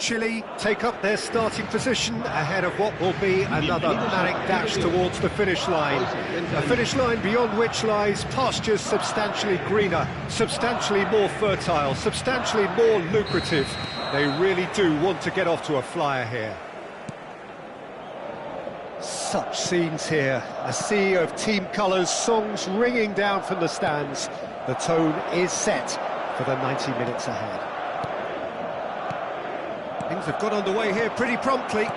Chile take up their starting position ahead of what will be another manic dash towards the finish line. A finish line beyond which lies pastures substantially greener, substantially more fertile, substantially more lucrative. They really do want to get off to a flyer here. Such scenes here, a sea of team colours, songs ringing down from the stands. The tone is set for the 90 minutes ahead. Things have got underway here pretty promptly.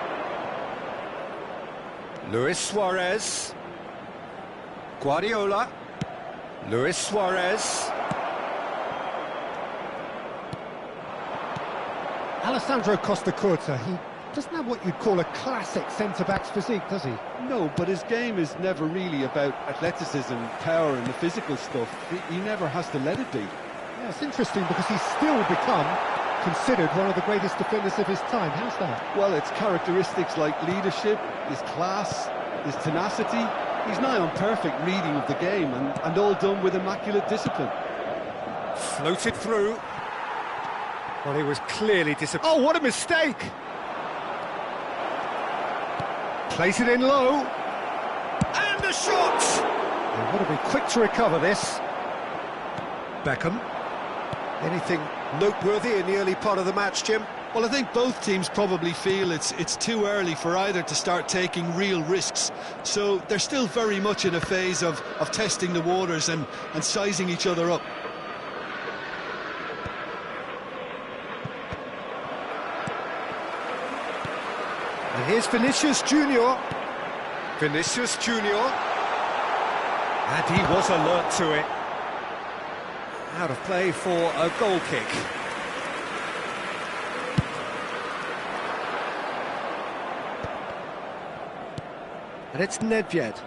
Luis Suarez. Guardiola. Luis Suarez. Alessandro Costa Curta, he doesn't have what you'd call a classic centre-back's physique, does he? No, but his game is never really about athleticism, power and the physical stuff. He never has to let it be. Yeah, it's interesting because he's still become considered one of the greatest defenders of his time. How's that? Well, it's characteristics like leadership, his class, his tenacity. He's nigh on perfect reading of the game and all done with immaculate discipline. Floated through. Well, he was clearly disappointed. Oh, what a mistake! Plays it in low. And a shot! They've got to be quick to recover this. Beckham. Anything noteworthy in the early part of the match, Jim? Well, I think both teams probably feel it's too early for either to start taking real risks. So they're still very much in a phase of testing the waters and sizing each other up. And here's Vinicius Junior. Vinicius Junior. And he was alert to it. Out of play for a goal kick. And it's Nedved.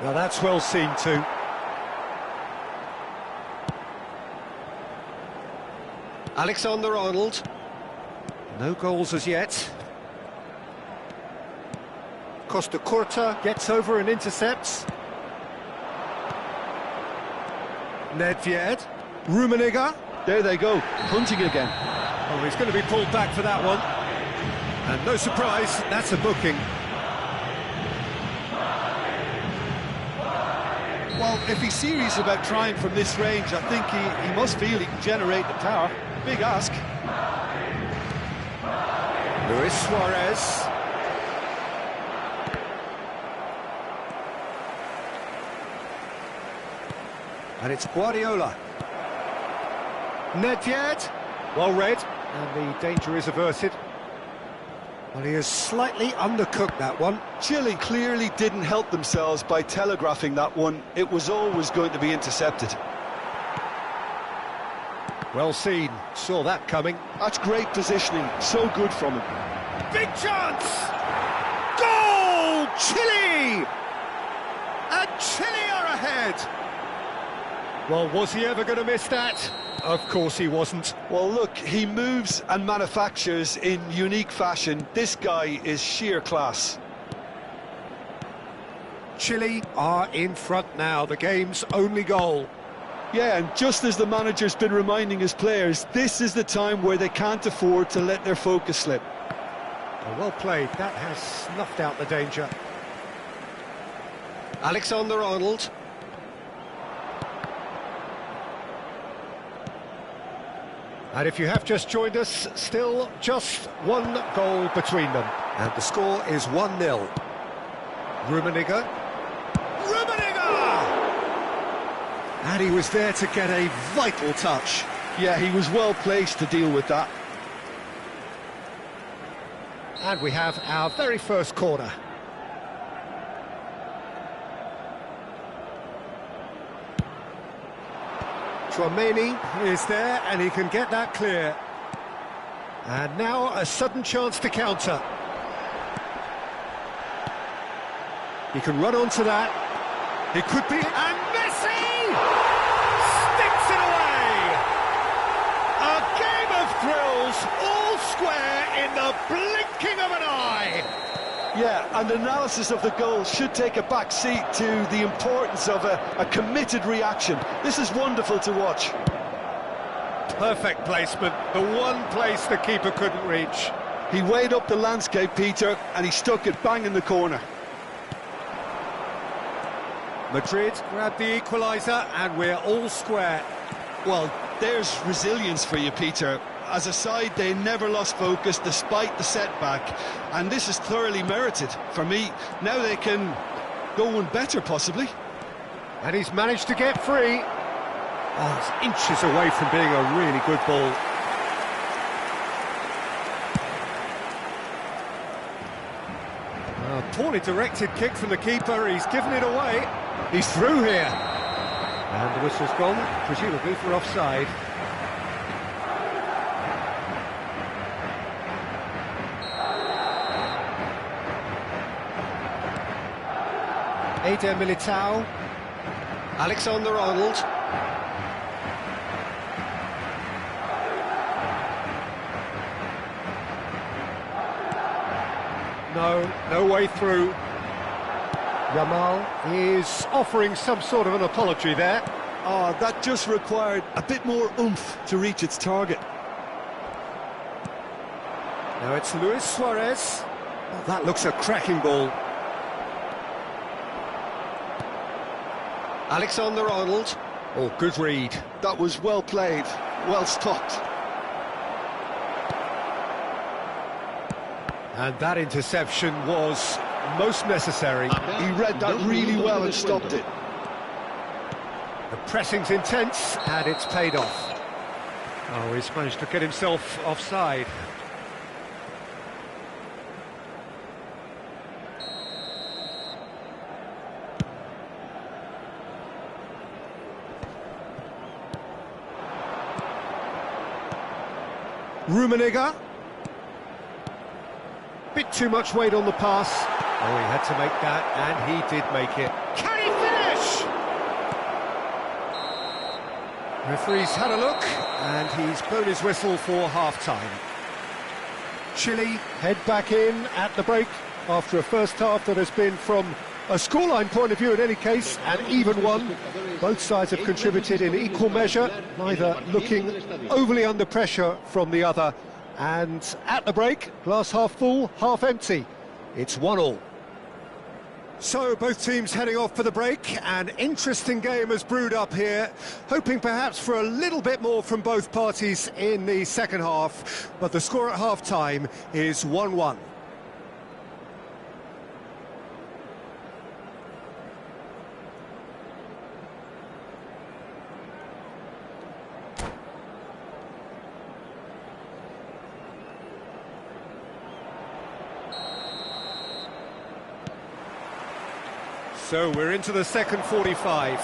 Now that's well seen too. Alexander-Arnold. No goals as yet. Costa Curta gets over and intercepts. Nedved. Rummenigge. There they go, punting again. Oh, he's going to be pulled back for that one. And no surprise, that's a booking. Well, if he's serious about trying from this range, I think he must feel he can generate the power. Big ask. Luis Suarez. And it's Guardiola. Nedved. Well read. And the danger is averted. Well, he has slightly undercooked that one. Chile clearly didn't help themselves by telegraphing that one. It was always going to be intercepted. Well seen. Saw that coming. That's great positioning. So good from him. Big chance! Goal! Chile! And Chile are ahead! Well, was he ever going to miss that? Of course he wasn't. Well, look, he moves and manufactures in unique fashion. This guy is sheer class. Chile are in front now, the game's only goal. Yeah, and just as the manager's been reminding his players, this is the time where they can't afford to let their focus slip. Well played, that has snuffed out the danger. Alexander-Arnold. And if you have just joined us, still just one goal between them. And the score is 1-0. Rummenigge. Rummenigge! And he was there to get a vital touch. Yeah, he was well placed to deal with that. And we have our very first corner. Chouameni is there, and he can get that clear. And now a sudden chance to counter. He can run onto that. It could be... And Messi! Sticks it away! A game of thrills, all square in the blinking of an eye! Yeah, and analysis of the goal should take a back seat to the importance of a committed reaction. This is wonderful to watch. Perfect placement, the one place the keeper couldn't reach. He weighed up the landscape, Peter, and he stuck it bang in the corner. Madrid grabbed the equaliser, and we're all square. Well, there's resilience for you, Peter. As a side, they never lost focus despite the setback, and this is thoroughly merited. For me, now they can go one better, possibly. And he's managed to get free. Oh, it's inches away from being a really good ball. A poorly directed kick from the keeper, he's given it away. He's through here. And the whistle's gone, presumably for offside. Eder Militao. Alexander-Arnold. No way through. Yamal is offering some sort of an apology there. Oh, that just required a bit more oomph to reach its target. Now it's Luis Suarez. Oh, that looks a cracking ball. Alexander-Arnold. Oh, good read. That was well played, well stopped. And that interception was most necessary. He read that really well and stopped it. The pressing's intense, and it's paid off. Oh, he's managed to get himself offside. Rummenigge. Bit too much weight on the pass. Oh, he had to make that, and he did make it. Can he finish? Referee's had a look, and he's blown his whistle for half-time. Chile head back in at the break after a first half that has been, from a scoreline point of view in any case, an even one. Both sides have contributed in equal measure, neither looking overly under pressure from the other. And at the break, glass half full, half empty. It's 1-1. So both teams heading off for the break. An interesting game has brewed up here, hoping perhaps for a little bit more from both parties in the second half, but the score at half-time is 1-1. So we're into the second 45.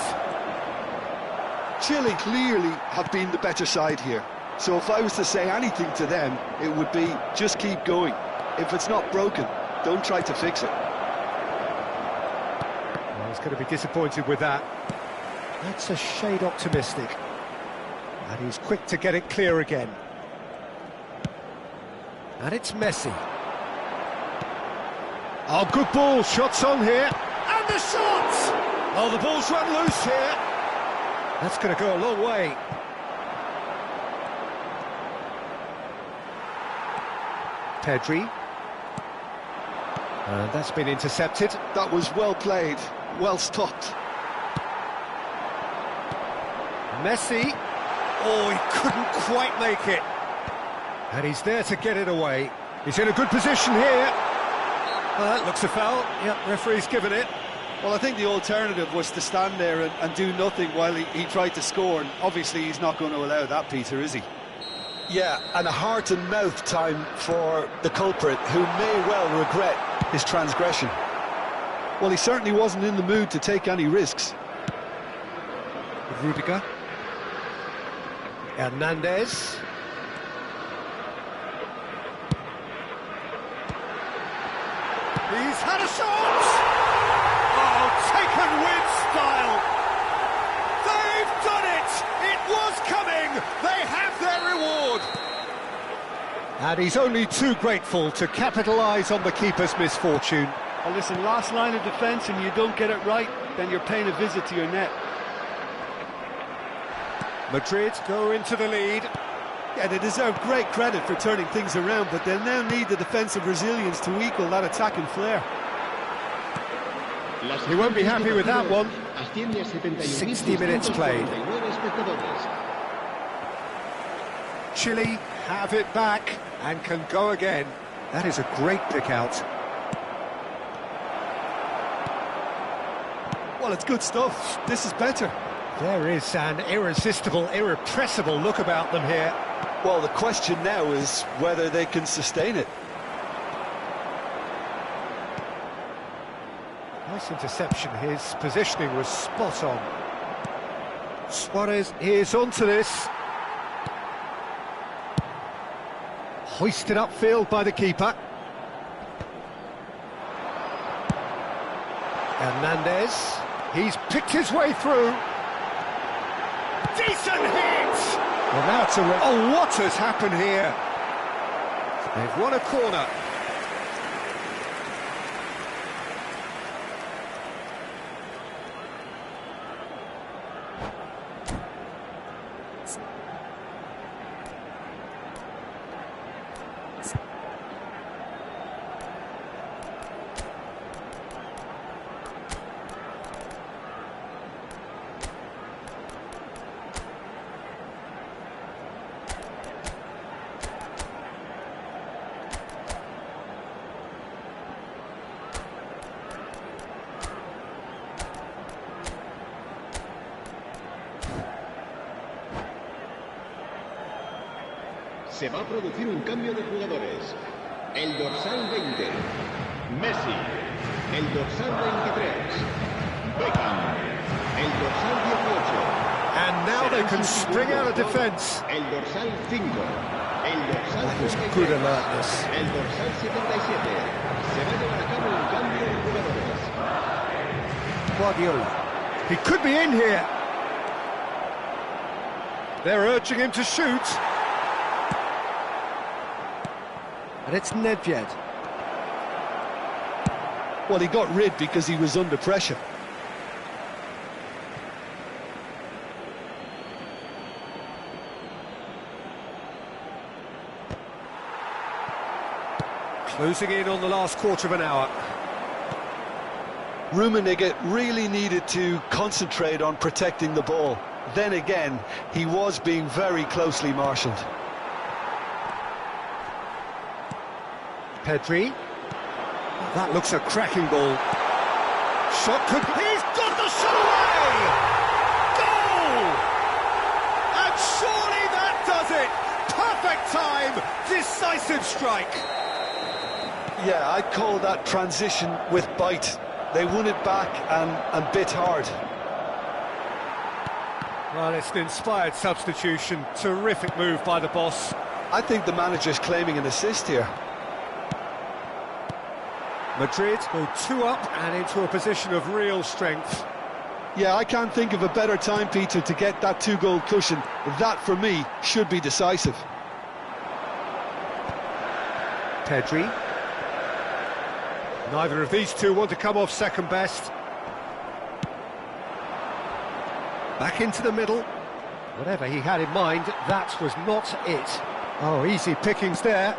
Chile clearly have been the better side here. So if I was to say anything to them, it would be just keep going. If it's not broken, don't try to fix it. Well, he's going to be disappointed with that. That's a shade optimistic. And he's quick to get it clear again. And it's Messi. Oh, good ball, shots on here. And the shot! Oh, the ball's run loose here. That's going to go a long way. Pedri. And that's been intercepted. That was well played, well stopped. Messi. Oh, he couldn't quite make it. And he's there to get it away. He's in a good position here. That looks a foul. Yep, referee's given it. Well, I think the alternative was to stand there and do nothing while he tried to score, and obviously he's not going to allow that, Peter, is he? Yeah, and a heart and mouth time for the culprit, who may well regret his transgression. Well, he certainly wasn't in the mood to take any risks. Rudiger. Hernandez. He's had a shot! Oh, taken with style! They've done it! It was coming! They have their reward! And he's only too grateful to capitalise on the keeper's misfortune. Well, listen, last line of defence, and you don't get it right, then you're paying a visit to your net. Madrid go into the lead. Yeah, they deserve great credit for turning things around, but they'll now need the defensive resilience to equal that attacking flair. He won't be happy with that one. 60 minutes played. Chile have it back and can go again. That is a great pick out. Well, it's good stuff. This is better. There is an irresistible, irrepressible look about them here. Well, the question now is whether they can sustain it. Nice interception. His positioning was spot on. Suarez is onto this. Hoisted upfield by the keeper. Hernandez. He's picked his way through. Decent hit! Well, now it's a... Oh, what has happened here? They've won a corner. Se va a producir un cambio de jugadores. El dorsal 20, Messi. El dorsal 23, Beckham. El dorsal 18. And now they can spring out of defence. El dorsal 5. El dorsal That was 33, good alertness. El dorsal 77. Se va a llevar a cabo un cambio de jugadores. Guardiola. He could be in here. They're urging him to shoot. And it's Nedved. Well, he got rid because he was under pressure. Closing in on the last quarter of an hour. Rummenigge really needed to concentrate on protecting the ball. Then again, he was being very closely marshalled. Pedri. That looks a cracking ball. Shot could... He's got the shot away! Goal! And surely that does it! Perfect time! Decisive strike! Yeah, I'd call that transition with bite. They won it back and bit hard. Well, it's an inspired substitution. Terrific move by the boss. I think the manager's claiming an assist here. Madrid go 2 up and into a position of real strength. Yeah, I can't think of a better time, Peter, to get that 2-goal cushion. That, for me, should be decisive. Pedri. Neither of these two want to come off second best. Back into the middle. Whatever he had in mind, that was not it. Oh, easy pickings there.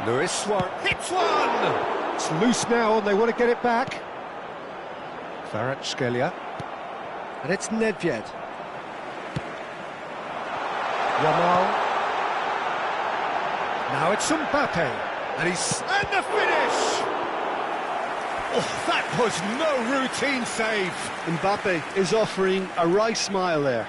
Luis Suarez hits one! It's loose now and they want to get it back. Kvaratskhelia. And it's Nedved. Yamal. Now it's Mbappe. And the finish! Oh, that was no routine save. Mbappe is offering a wry smile there.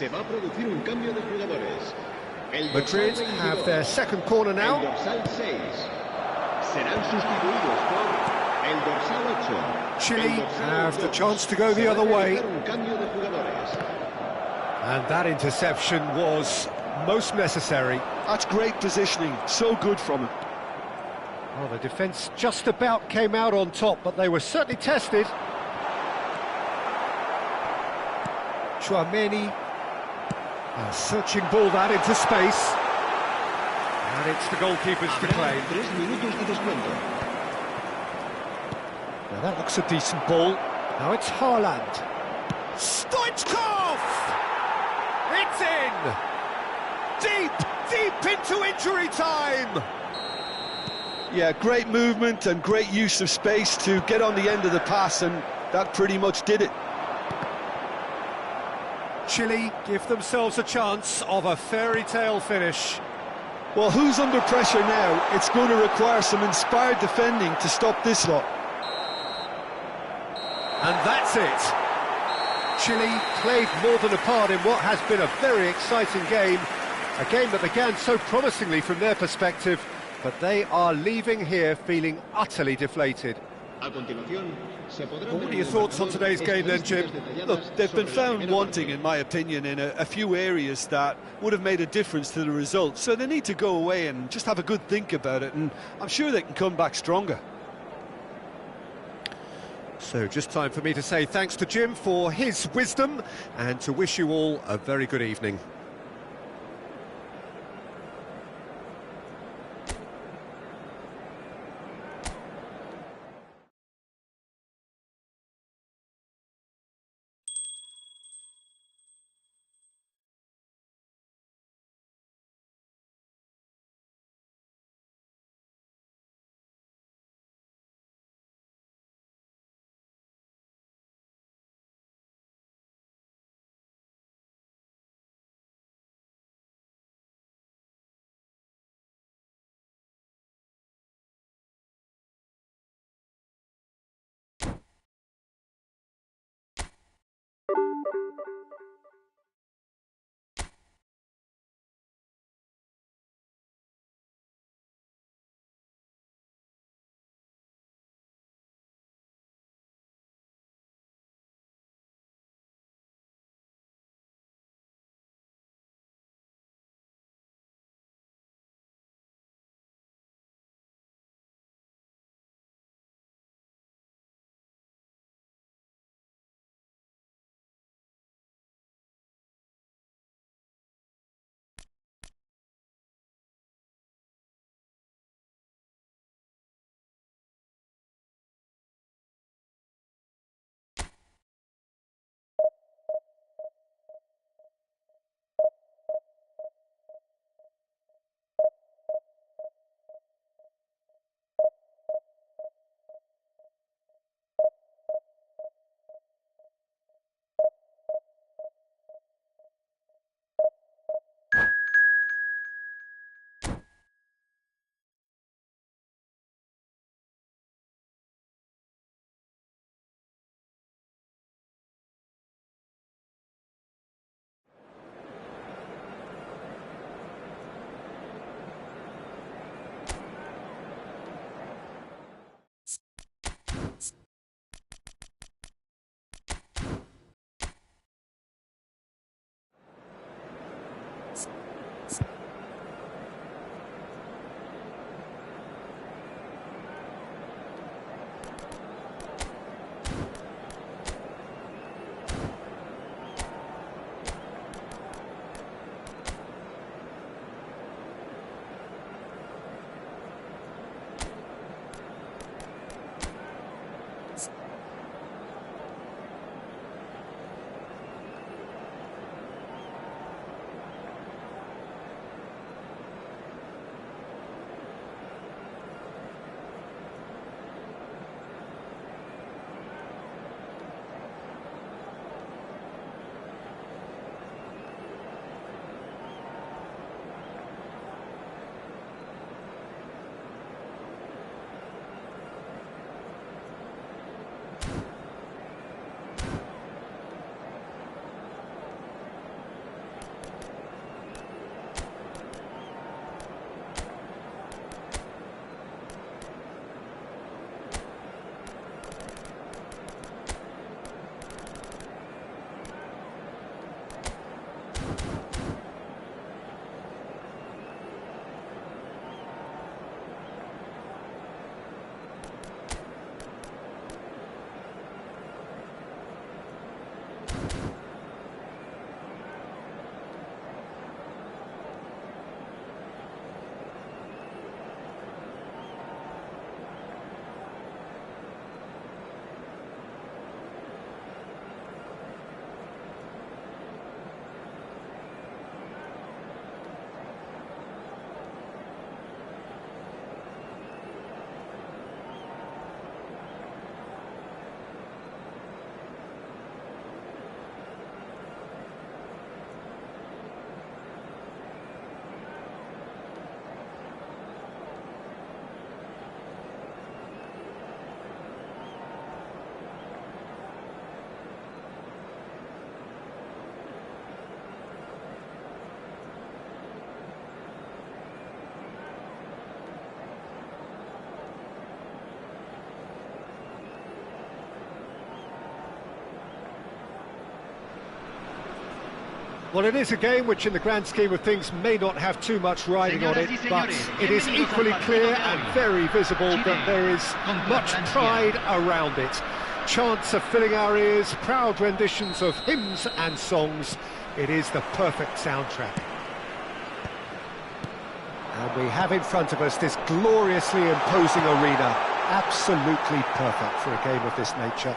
Se va a producir un cambio de jugadores. Madrid have their second corner now. El dorsal 6, serán sustituidos por el dorsal 8. Chile have the chance to go the other way. Un cambio de jugadores. And that interception was most necessary. That's great positioning, so good from him. Well, the defence just about came out on top, but they were certainly tested. Chouameni, a searching ball that into space. And it's the goalkeepers to claim. 3 minutos de descuento. Now that looks a decent ball. Now it's Haaland. Stoichkov! It's in! Deep into injury time! Yeah, great movement and great use of space to get on the end of the pass, and that pretty much did it. Chile give themselves a chance of a fairy tale finish. Well, who's under pressure now? It's going to require some inspired defending to stop this lot. And that's it. Chile played more than a part in what has been a very exciting game. A game that began so promisingly from their perspective, but they are leaving here feeling utterly deflated. A continuación, se podrán What are your thoughts on today's game then, Jim? Look, they've been found wanting, in my opinion, in a few areas that would have made a difference to the result. So they need to go away and just have a good think about it, and I'm sure they can come back stronger. So just time for me to say thanks to Jim for his wisdom and to wish you all a very good evening. Well, it is a game which in the grand scheme of things may not have too much riding on it, but it is equally clear and very visible that there is much pride around it. Chants are filling our ears, proud renditions of hymns and songs. It is the perfect soundtrack. And we have in front of us this gloriously imposing arena, absolutely perfect for a game of this nature.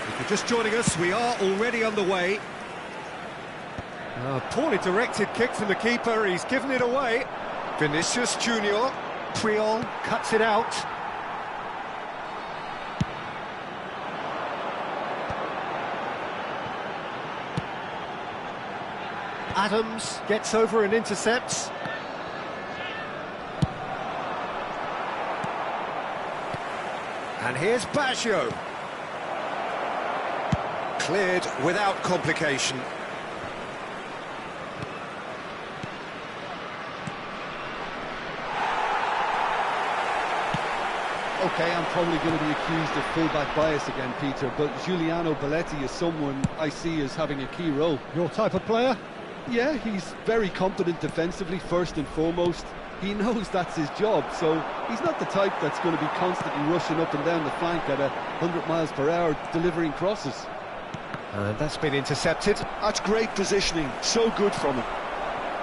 If you're just joining us, we are already underway. A poorly directed kick from the keeper, he's given it away. Vinicius Junior, Puyol cuts it out. Adams gets over and intercepts. And here's Baggio. Cleared without complication. Okay, I'm probably going to be accused of fullback bias again, Peter, but Giuliano Belletti is someone I see as having a key role. Your type of player? Yeah, he's very competent defensively, first and foremost. He knows that's his job, so he's not the type that's going to be constantly rushing up and down the flank at 100 miles per hour, delivering crosses. And that's been intercepted. That's great positioning, so good from him.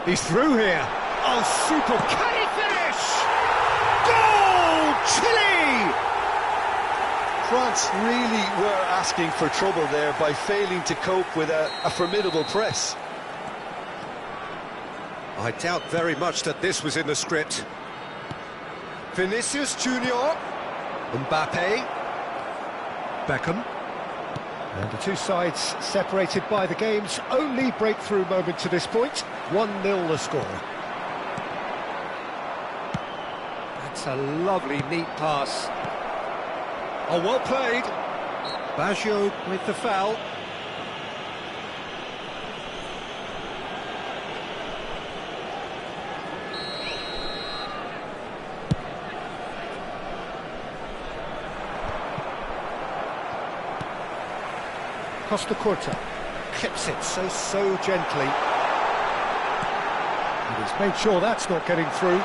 He's through here. Oh, super. Can he finish? Goal! Chile! France really were asking for trouble there by failing to cope with a formidable press. I doubt very much that this was in the script. Vinicius Junior, Mbappe, Beckham. And the two sides separated by the game's only breakthrough moment to this point. 1-0 the score. That's a lovely, neat pass. Oh, well played. Baggio with the foul. Costa Curta clips it so gently, and he's made sure that's not getting through,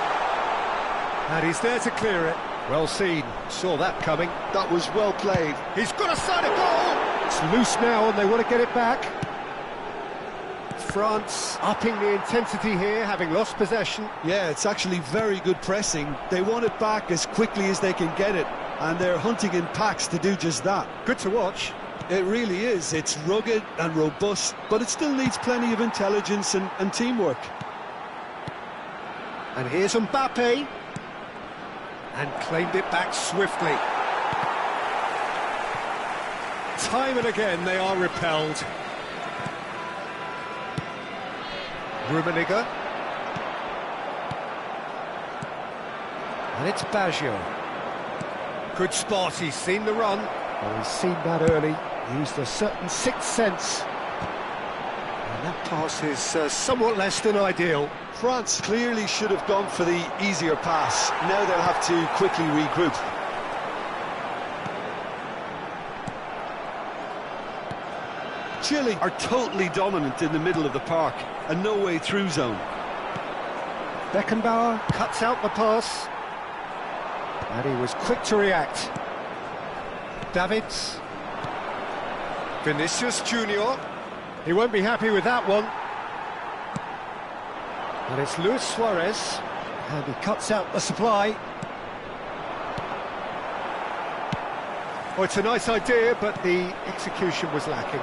and he's there to clear it. Well seen, saw that coming. That was well played. He's got a side of goal. It's loose now and they want to get it back. France upping the intensity here, having lost possession. Yeah, it's actually very good pressing. They want it back as quickly as they can get it, and they're hunting in packs to do just that. Good to watch. It really is. It's rugged and robust, but it still needs plenty of intelligence and teamwork. And here's Mbappe. And claimed it back swiftly. Time and again they are repelled. Rummenigge. And it's Baggio. Good spot, he's seen the run. Oh, he's seen that early. Used a certain sixth sense. And that pass is somewhat less than ideal. France clearly should have gone for the easier pass. Now they'll have to quickly regroup. Chile are totally dominant in the middle of the park, a no-way through zone. Beckenbauer cuts out the pass. And he was quick to react. Davids. Vinicius Junior. He won't be happy with that one. And it's Luis Suarez. And he cuts out the supply. Oh, it's a nice idea, but the execution was lacking.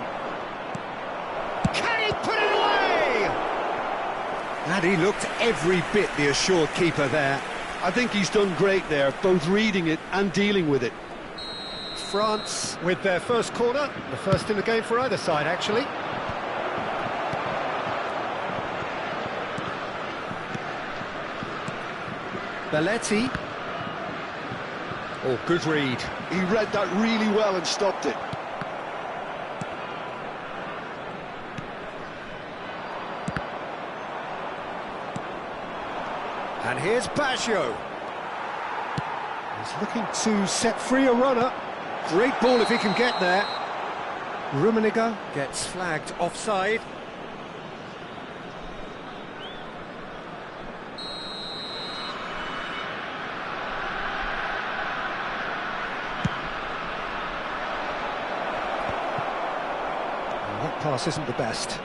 Can he put it away? And he looked every bit the assured keeper there. I think he's done great there, both reading it and dealing with it. France with their first corner, the first in the game for either side, actually. Belletti. Oh, good read. He read that really well and stopped it. And here's Baggio. He's looking to set free a runner. Great ball if he can get there. Rummenigge gets flagged offside. That pass isn't the best.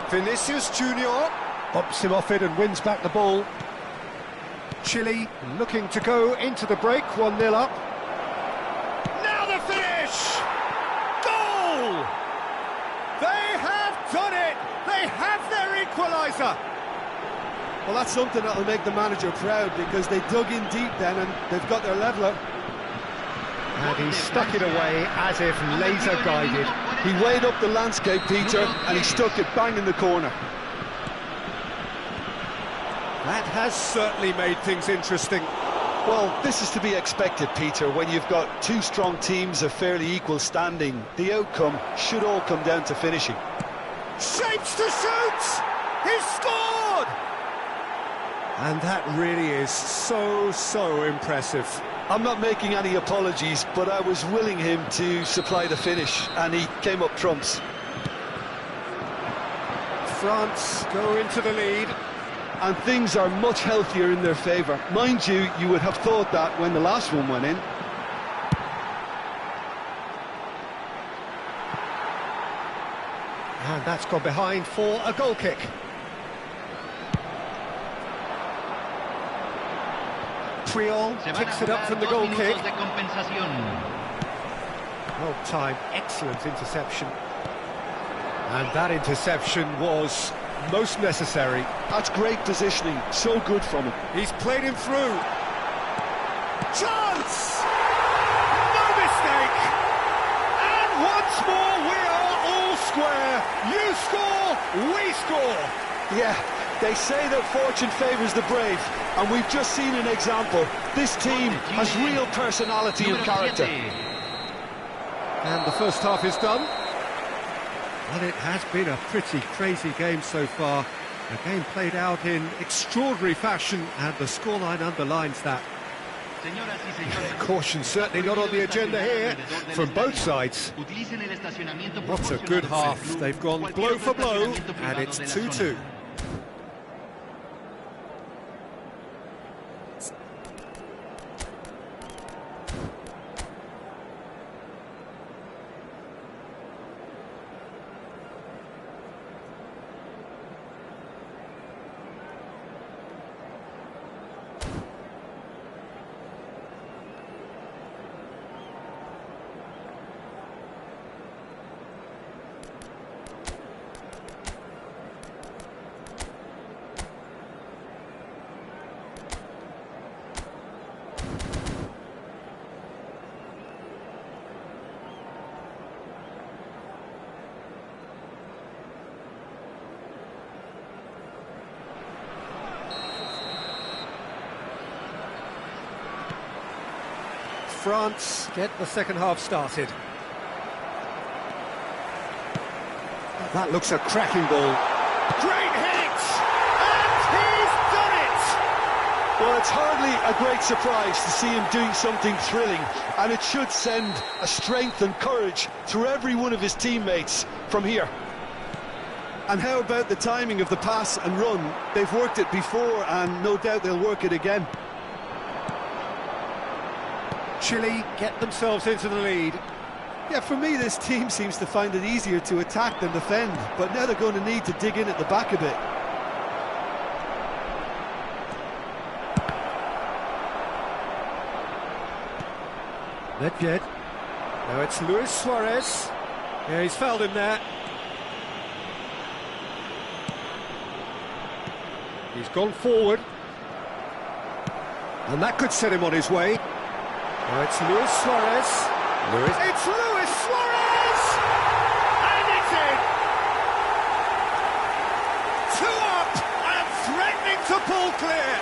Vinicius Junior bumps him off it and wins back the ball. Chile looking to go into the break, 1-0 up. Now the finish! Goal! They have done it! They have their equaliser! Well, that's something that'll make the manager proud, because they dug in deep then and they've got their leveller. And he stuck it away as if laser-guided. He weighed up the landscape, Peter, and he stuck it bang in the corner. That has certainly made things interesting. Well, this is to be expected, Peter, when you've got two strong teams of fairly equal standing. The outcome should all come down to finishing. Shapes to shoot! He's scored! And that really is so impressive. I'm not making any apologies, but I was willing him to supply the finish, and he came up trumps. France go into the lead. And things are much healthier in their favour. Mind you, you would have thought that when the last one went in. And that's gone behind for a goal kick. Triol picks it up from the goal kick. Well timed, excellent interception. And that interception was most necessary. That's great positioning, so good from him. He's played him through. Chance! No mistake! And once more we are all square. You score, we score. Yeah, they say that fortune favours the brave, and we've just seen an example. This team has real personality and character. And the first half is done. Well, it has been a pretty crazy game so far. A game played out in extraordinary fashion, and the scoreline underlines that. Caution certainly not on the agenda here from both sides. What a good half. They've gone blow for blow, and it's 2-2. France get the second half started. That looks a cracking ball. Great hit! And he's done it! Well, it's hardly a great surprise to see him doing something thrilling, and it should send a strength and courage through every one of his teammates from here. And how about the timing of the pass and run? They've worked it before, and no doubt they'll work it again. Chile get themselves into the lead. Yeah, for me, this team seems to find it easier to attack than defend, but now they're going to need to dig in at the back a bit. Nedved. Now it's Luis Suarez. Yeah, he's fouled him there. He's gone forward. And that could set him on his way. Now it's Luis Suarez. It's Luis Suarez! And it's in! 2 up and threatening to pull clear.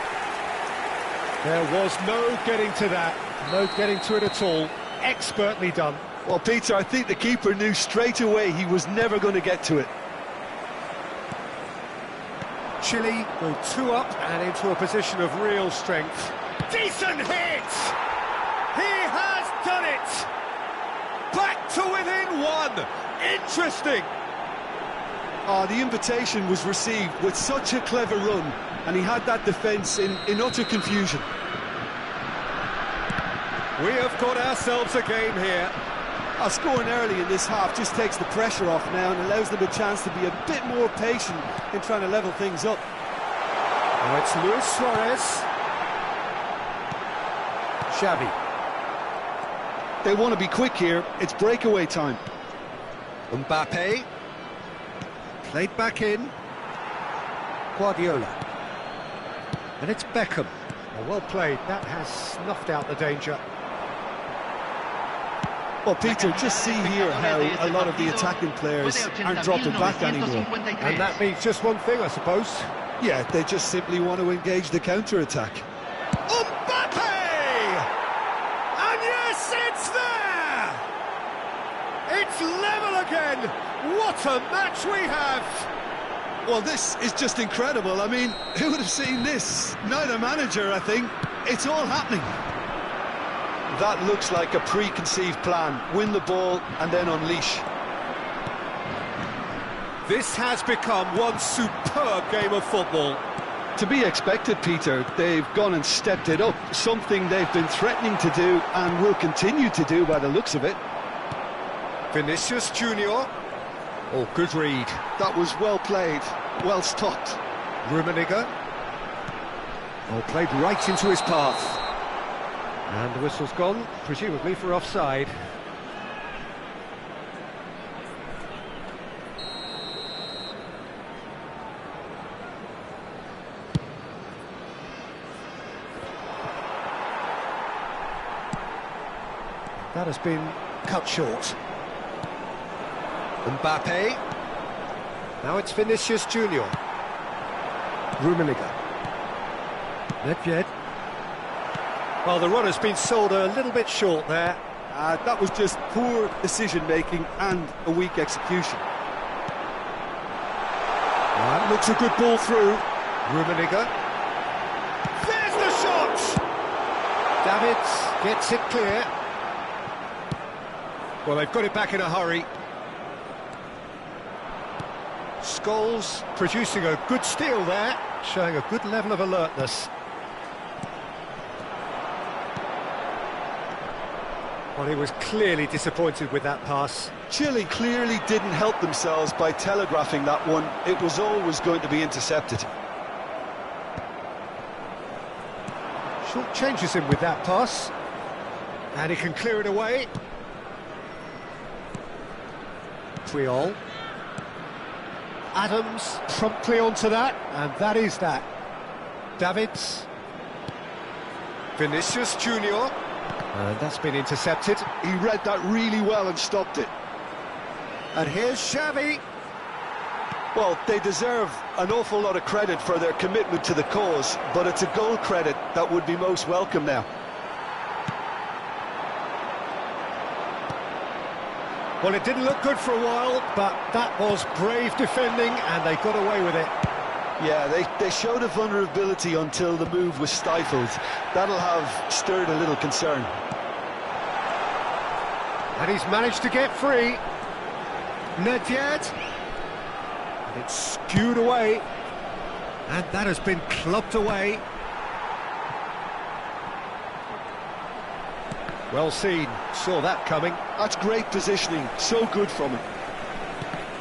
There was no getting to that. No getting to it at all. Expertly done. Well, Peter, I think the keeper knew straight away he was never going to get to it. Chile go 2 up and into a position of real strength. Decent hit! He has done it! Back to within one. Interesting. Oh, the invitation was received with such a clever run, and he had that defence in utter confusion. We have got ourselves a game here. Scoring early in this half just takes the pressure off now and allows them a chance to be a bit more patient in trying to level things up. Now it's Luis Suarez. Xavi. They want to be quick here. It's breakaway time. Mbappe. Played back in. Guardiola. And it's Beckham. Well played. That has snuffed out the danger. Well, Peter, just see here how a lot of the attacking players aren't dropping back anymore. And that means just one thing, I suppose. Yeah, they just simply want to engage the counter-attack. Mbappe! And yes, it's there! It's level again! What a match we have! Well, this is just incredible. I mean, who would have seen this? Neither manager, I think. It's all happening. That looks like a preconceived plan. Win the ball and then unleash. This has become one superb game of football. To be expected, Peter. They've gone and stepped it up. Something they've been threatening to do and will continue to do by the looks of it. Vinicius Junior. Oh, good read. That was well played, well stopped. Rummenigge. Oh, played right into his path. And the whistle's gone, presumably for offside. That has been cut short. Mbappe. Now it's Vinicius Junior. Rummenigge. Nedved. Well, the run has been sold a little bit short there. That was just poor decision-making and a weak execution. That looks a good ball through. Rummenigge. There's the shot! Davids gets it clear. Well, they've got it back in a hurry. Scholes producing a good steal there, showing a good level of alertness. Well, he was clearly disappointed with that pass. Chile clearly didn't help themselves by telegraphing that one. It was always going to be intercepted. Short changes him with that pass. And he can clear it away. Triol. Adams promptly onto that, and that is that. Davids. Vinicius Junior. And that's been intercepted. He read that really well and stopped it. And here's Xavi. Well, they deserve an awful lot of credit for their commitment to the cause, but it's a goal credit that would be most welcome now. Well, it didn't look good for a while, but that was brave defending, and they got away with it. Yeah, they showed a vulnerability until the move was stifled. That'll have stirred a little concern. And he's managed to get free. Nedved. And it's skewed away. And that has been clubbed away. Well seen. Saw that coming. That's great positioning. So good from him.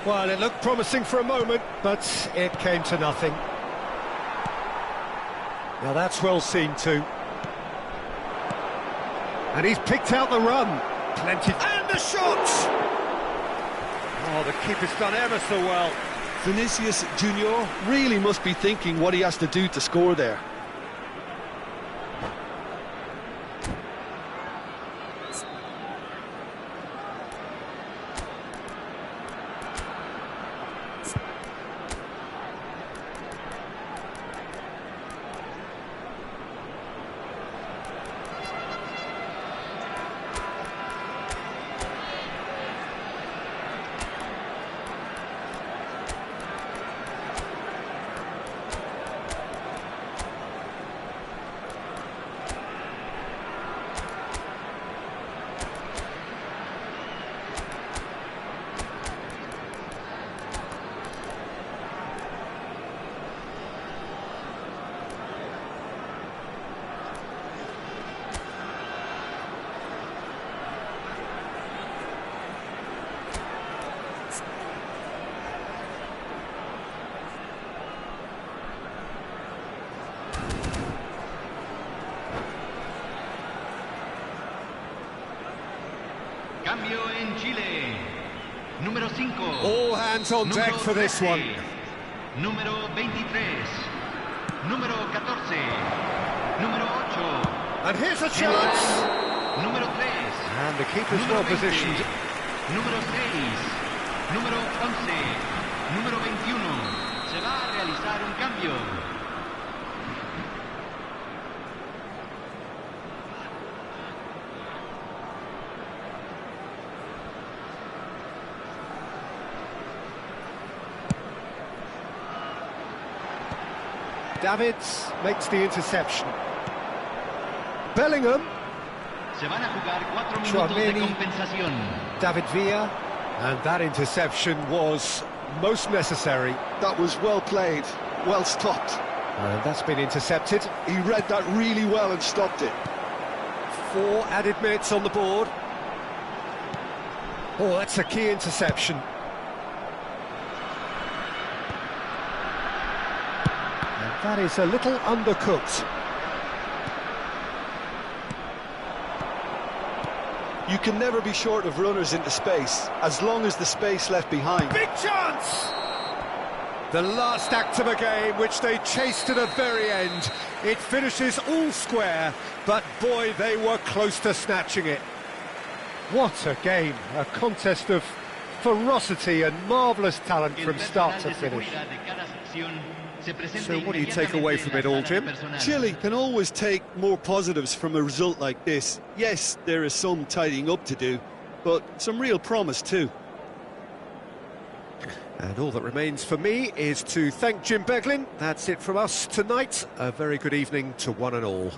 Well, it looked promising for a moment, but it came to nothing. Now that's well seen too. And he's picked out the run. Plenty. And the shot! Oh, the keeper's done ever so well. Vinicius Junior really must be thinking what he has to do to score there. cambio en Chile. Número 5. All hands on deck for this one. Número 23. Número 14. Número 8. And here's a chance. Número 3. And the keeper's well positioned. Número 6. Número 11. Número 21. Se va a realizar un cambio. Davids makes the interception. Bellingham. Se van a jugar 4 minutos de compensación. David Villa. And that interception was most necessary. That was well played, well stopped. And that's been intercepted. He read that really well and stopped it. 4 added minutes on the board. Oh, that's a key interception. And that is a little undercooked. You can never be short of runners into space, as long as the space left behind. Big chance! The last act of a game, which they chased to the very end. It finishes all square, but boy, they were close to snatching it. What a game, a contest of ferocity and marvellous talent from start to finish. So what do you take away from it all, Jim? Chile can always take more positives from a result like this. Yes, there is some tidying up to do, but some real promise too. And all that remains for me is to thank Jim Beglin. That's it from us tonight. A very good evening to one and all.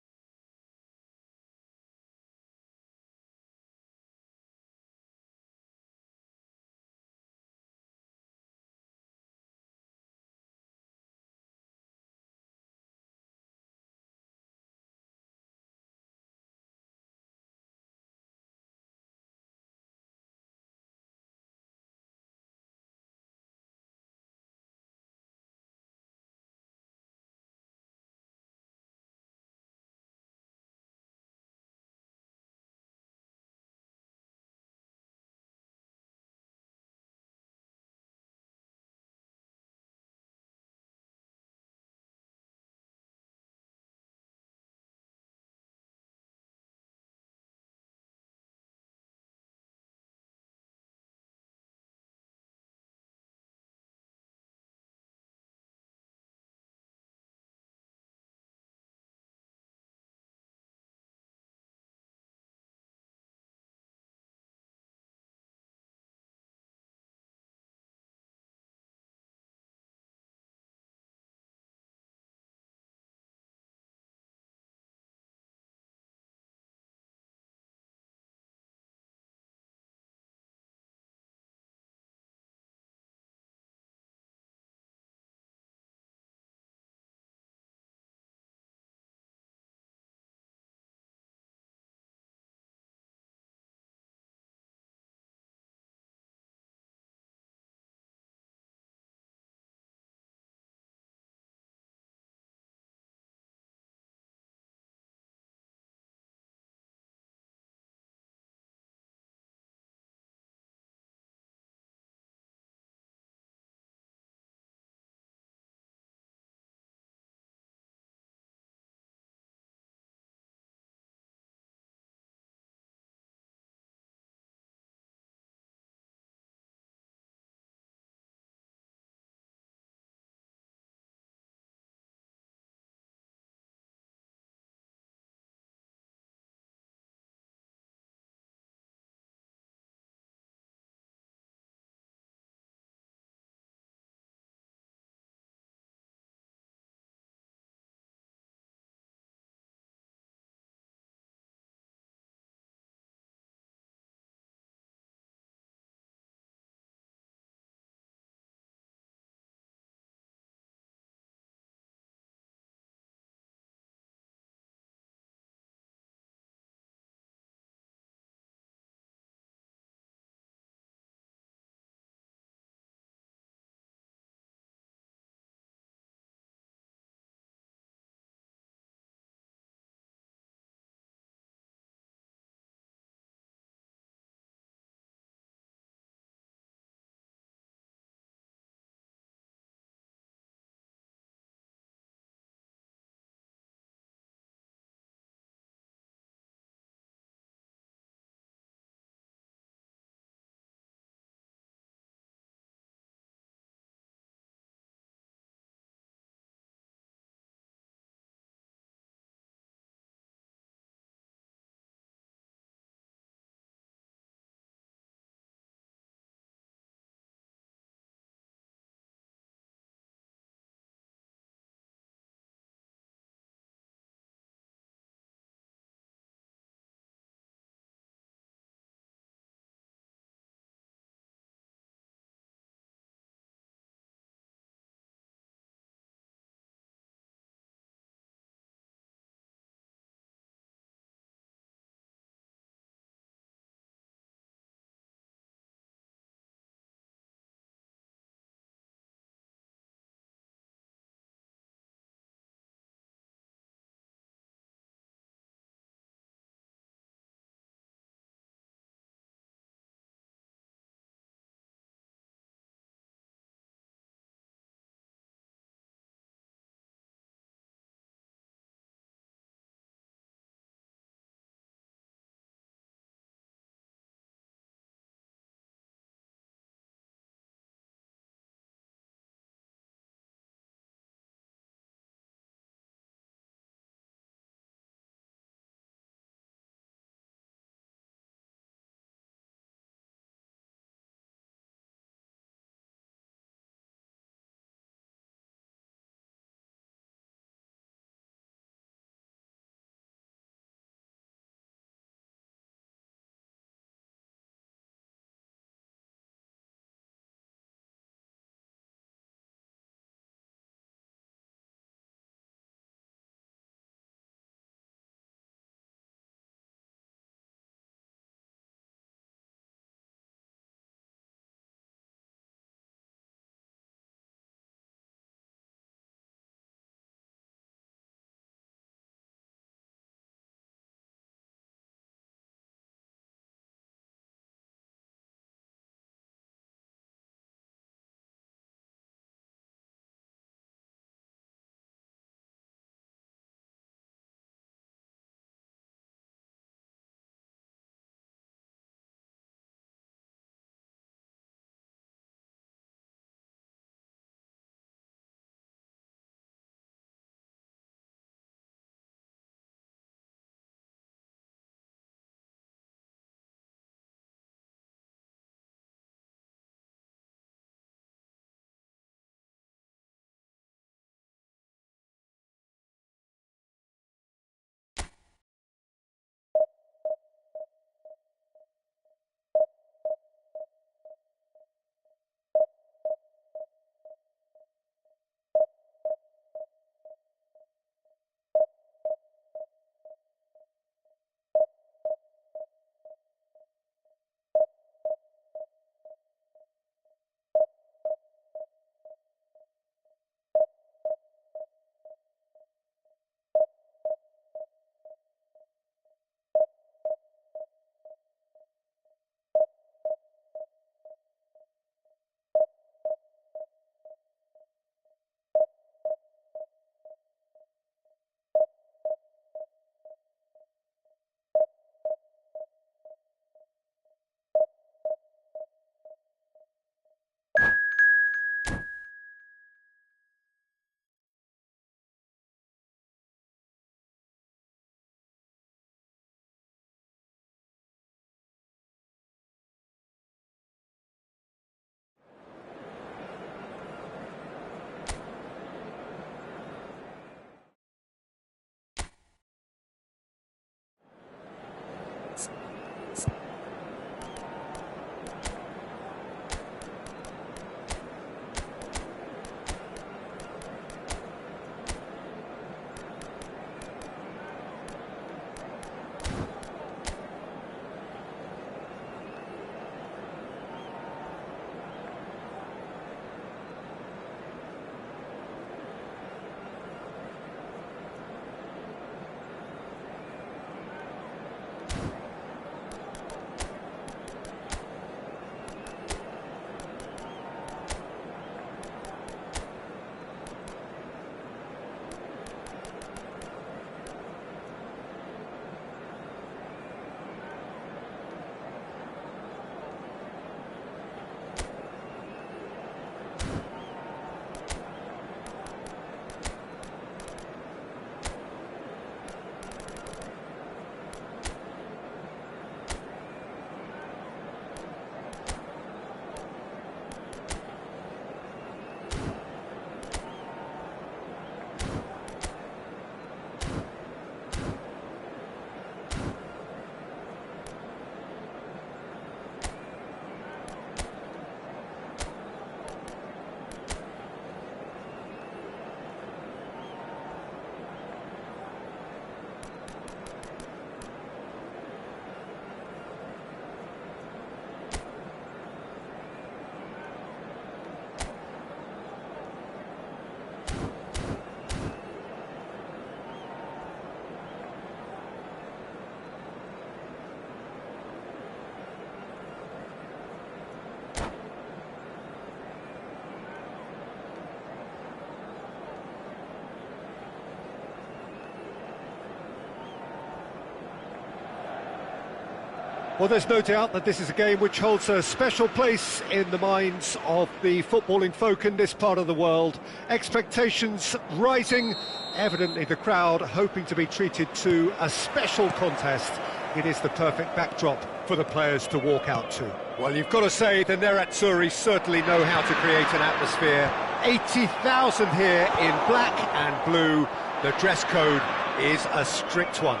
Well, there's no doubt that this is a game which holds a special place in the minds of the footballing folk in this part of the world. Expectations rising, evidently the crowd hoping to be treated to a special contest. It is the perfect backdrop for the players to walk out to. Well, you've got to say the Nerazzurri certainly know how to create an atmosphere. 80,000 here in black and blue. The dress code is a strict one.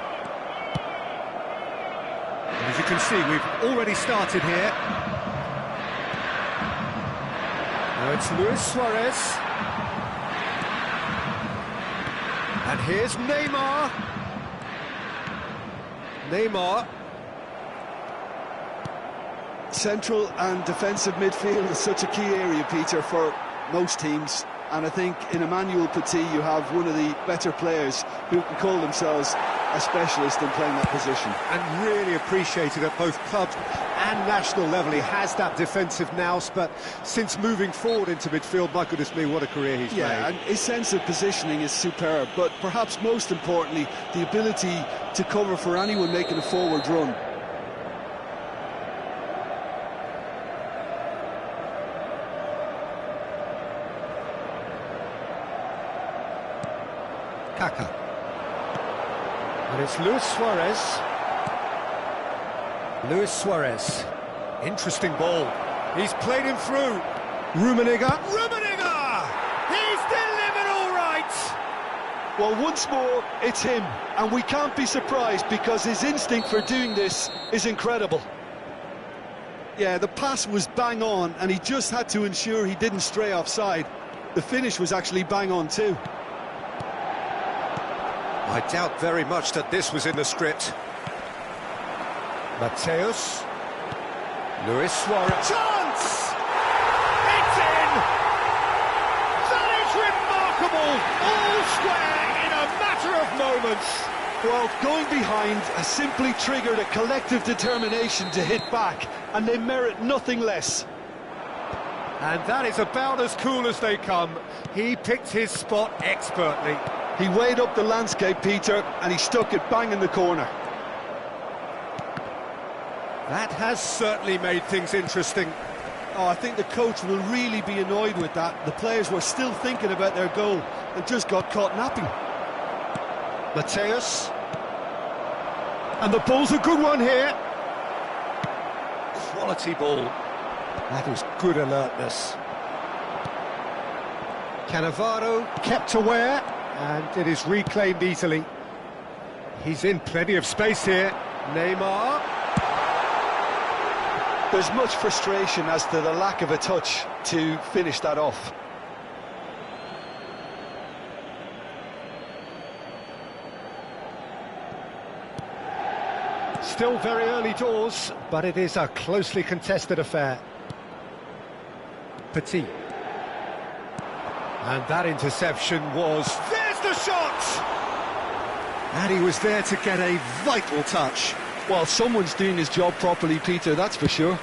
And as you can see, we've already started here. Now it's Luis Suarez. And here's Neymar. Neymar. Central and defensive midfield is such a key area, Peter, for most teams. And I think in Emmanuel Petit you have one of the better players who can call themselves a specialist in playing that position. And really appreciated at both club and national level. He has that defensive nous, but since moving forward into midfield, my goodness me, what a career he's made. And his sense of positioning is superb, but perhaps most importantly, the ability to cover for anyone making a forward run. Kaka. And it's Luis Suarez. Luis Suarez. Interesting ball. He's played him through. Rummenigge. Rummenigge! He's delivered all right! Well, once more, it's him. And we can't be surprised because his instinct for doing this is incredible. Yeah, the pass was bang on and he just had to ensure he didn't stray offside. The finish was actually bang on too. I doubt very much that this was in the script. Mateus. Luis Suarez. Chance! It's in! That is remarkable! All square in a matter of moments. Well, going behind has simply triggered a collective determination to hit back, and they merit nothing less. And that is about as cool as they come. He picked his spot expertly. He weighed up the landscape, Peter, and he stuck it bang in the corner. That has certainly made things interesting. Oh, I think the coach will really be annoyed with that. The players were still thinking about their goal and just got caught napping. Mateus. And the ball's a good one here. Quality ball. That is good alertness. Cannavaro kept aware, and it is reclaimed easily. He's in plenty of space here. Neymar. There's much frustration as to the lack of a touch to finish that off. Still very early doors, but it is a closely contested affair. Petit. And that interception was... There's the shot! And he was there to get a vital touch. Well, someone's doing his job properly, Peter, that's for sure.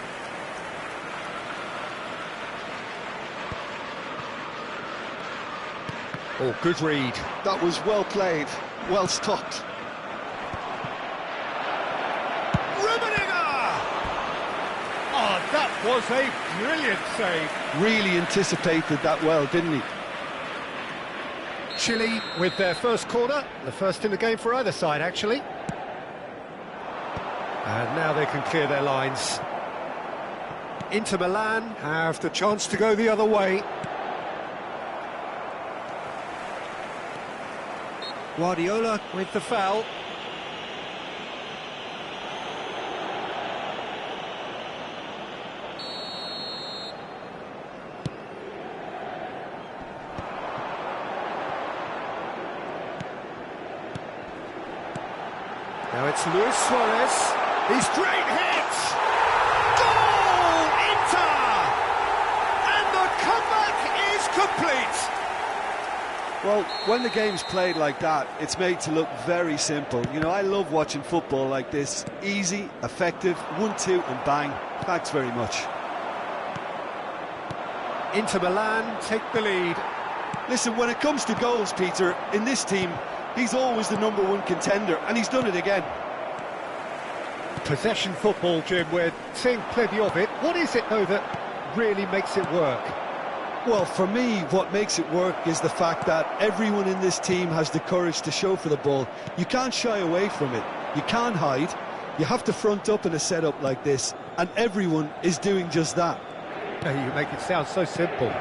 Oh, good read. That was well played, well stopped. Oh, that was a brilliant save. Really anticipated that well, didn't he? Chile with their first corner, the first in the game for either side, actually. And now they can clear their lines. Inter Milan have the chance to go the other way. Guardiola with the foul. Now it's Luis Suarez. He's straight hit! Goal! Inter! And the comeback is complete! Well, when the game's played like that, it's made to look very simple. You know, I love watching football like this. Easy, effective, 1-2 and bang. Thanks very much. Inter Milan take the lead. Listen, when it comes to goals, Peter, in this team, he's always the #1 contender, and he's done it again. Possession football, Jim, we're seeing plenty of it. What is it, though, that really makes it work? Well, for me, what makes it work is the fact that everyone in this team has the courage to show for the ball. You can't shy away from it. You can't hide. You have to front up in a setup like this, and everyone is doing just that. You make it sound so simple.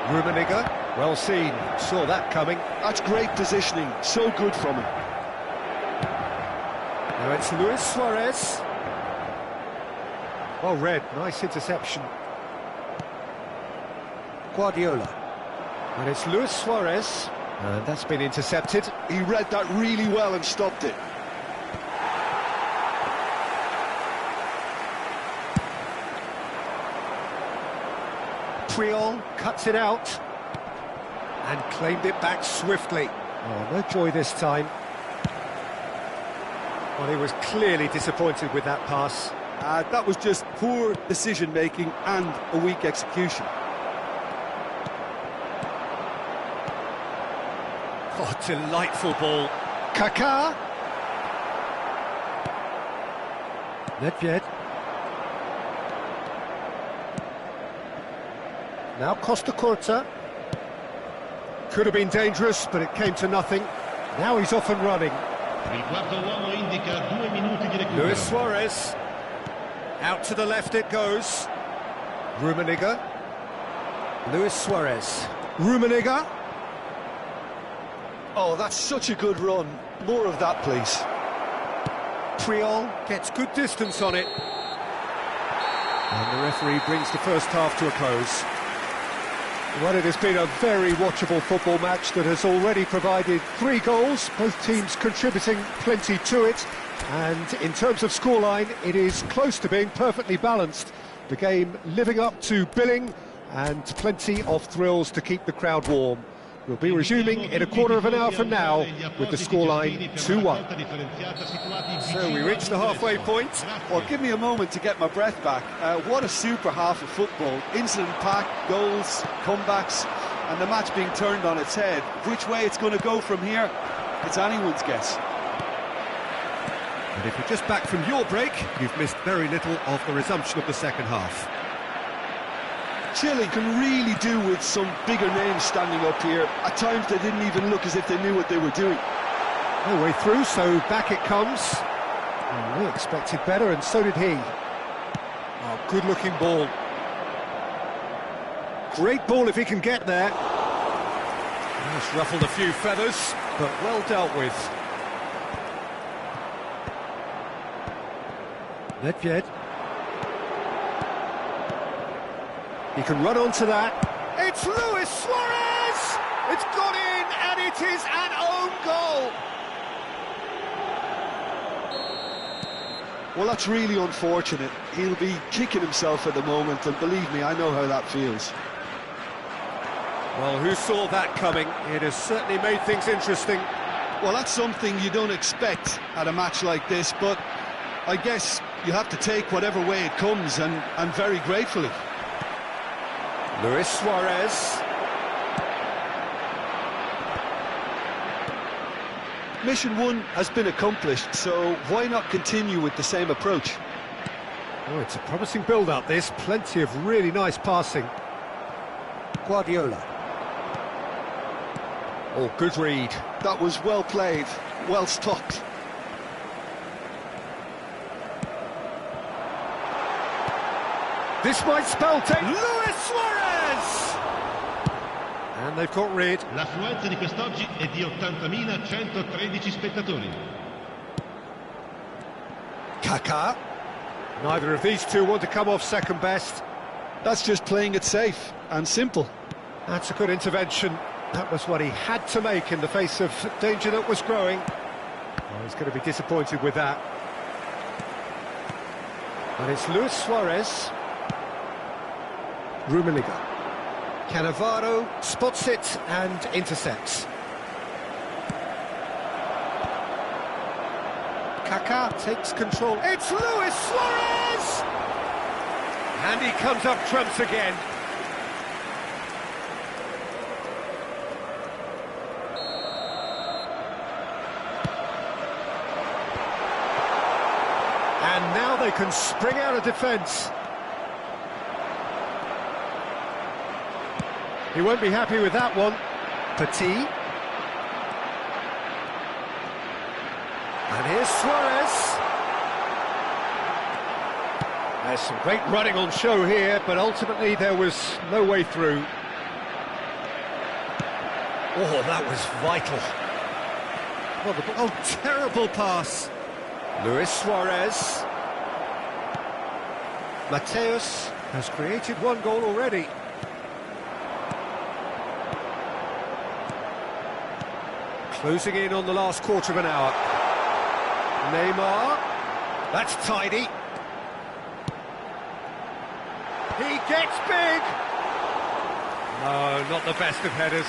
Rummenigge, well seen, saw that coming. That's great positioning, so good from him. Now it's Luis Suarez. Well read, nice interception. Guardiola. And it's Luis Suarez. And that's been intercepted. He read that really well and stopped it. Puyol cuts it out and claimed it back swiftly. Oh, no joy this time. Well, he was clearly disappointed with that pass. That was just poor decision-making and a weak execution. Oh, delightful ball. Kaká. Nedved. Now Costa Curta. Could have been dangerous, but it came to nothing. Now he's off and running. Il quarto uomo indica 2 minuti di recupero. Luis Suarez. Out to the left it goes. Rummenigge. Luis Suarez. Rummenigge. Oh, that's such a good run. More of that, please. Puyol gets good distance on it. And the referee brings the first half to a close. Well, it has been a very watchable football match that has already provided 3 goals, both teams contributing plenty to it. And in terms of scoreline, it is close to being perfectly balanced. The game living up to billing and plenty of thrills to keep the crowd warm. We'll be resuming in a quarter of an hour from now with the scoreline 2-1. So we reach the halfway point. Well, give me a moment to get my breath back. What a super half of football. Incident-packed, goals, comebacks, and the match being turned on its head. Which way it's going to go from here, it's anyone's guess. And if you're just back from your break, you've missed very little of the resumption of the second half. Chile can really do with some bigger names standing up here. At times they didn't even look as if they knew what they were doing. No way through, so back it comes. And we expected better, and so did he. Oh, good-looking ball. Great ball if he can get there. Just ruffled a few feathers, but well dealt with. Nedved. He can run onto that. It's Luis Suarez! It's gone in, and it is an own goal! Well, that's really unfortunate. He'll be kicking himself at the moment, and believe me, I know how that feels. Well, who saw that coming? It has certainly made things interesting. Well, that's something you don't expect at a match like this, but I guess you have to take whatever way it comes, and very gratefully. Luis Suarez. Mission 1 has been accomplished, so why not continue with the same approach? Oh, it's a promising build-up, this. Plenty of really nice passing. Guardiola. Oh, good read. That was well played, well stopped. This might spell take Luis Suarez! And they've got rid. L'affluenza di quest'oggi è di 80.113 spettatori. Kaká. Neither of these two want to come off second best. That's just playing it safe and simple. That's a good intervention. That was what he had to make in the face of danger that was growing. Oh, he's going to be disappointed with that. And it's Luis Suarez. Rummenigge. Cannavaro spots it and intercepts. Kaká takes control. It's Luis Suarez! And he comes up trumps again. And now they can spring out of defence. He won't be happy with that one. Petit. And here's Suarez. There's some great running on show here, but ultimately there was no way through. Oh, that was vital. Oh, terrible pass. Luis Suarez. Mateus has created one goal already. Closing in on the last quarter of an hour. Neymar. That's tidy. He gets big. No, not the best of headers.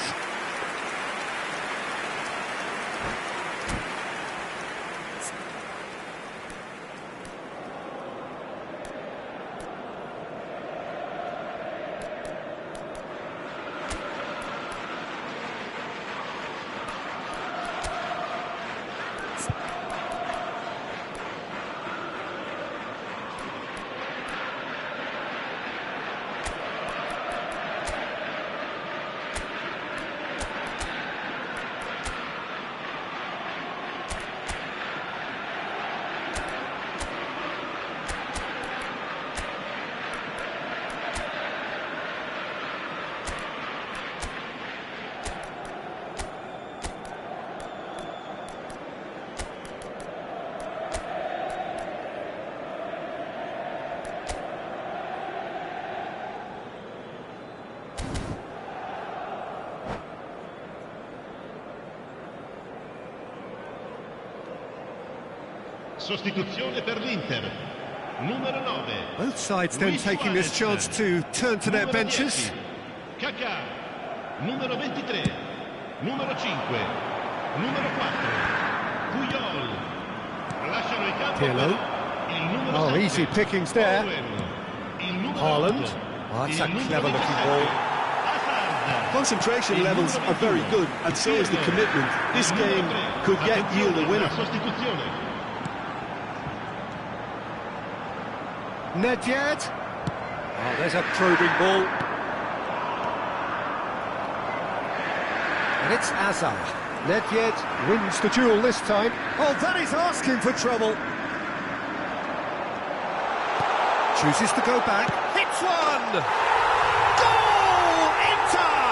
Sostituzione per l'Inter. Numero 9. Both sides then taking this chance to turn to their benches. Kaká. Numero 23. Numero 5. Numero 4. Puyol. Lasciano il campo. Pirlo. Oh, easy pickings there. Haaland. Oh, that's a clever-looking ball. Concentration levels are very good, and so is the commitment. This game could yield a winner. Nedved. Oh, there's a probing ball. And it's Hazard. Nedved wins the duel this time. Oh, that is asking for trouble. Chooses to go back. Hits one! Goal! Inter!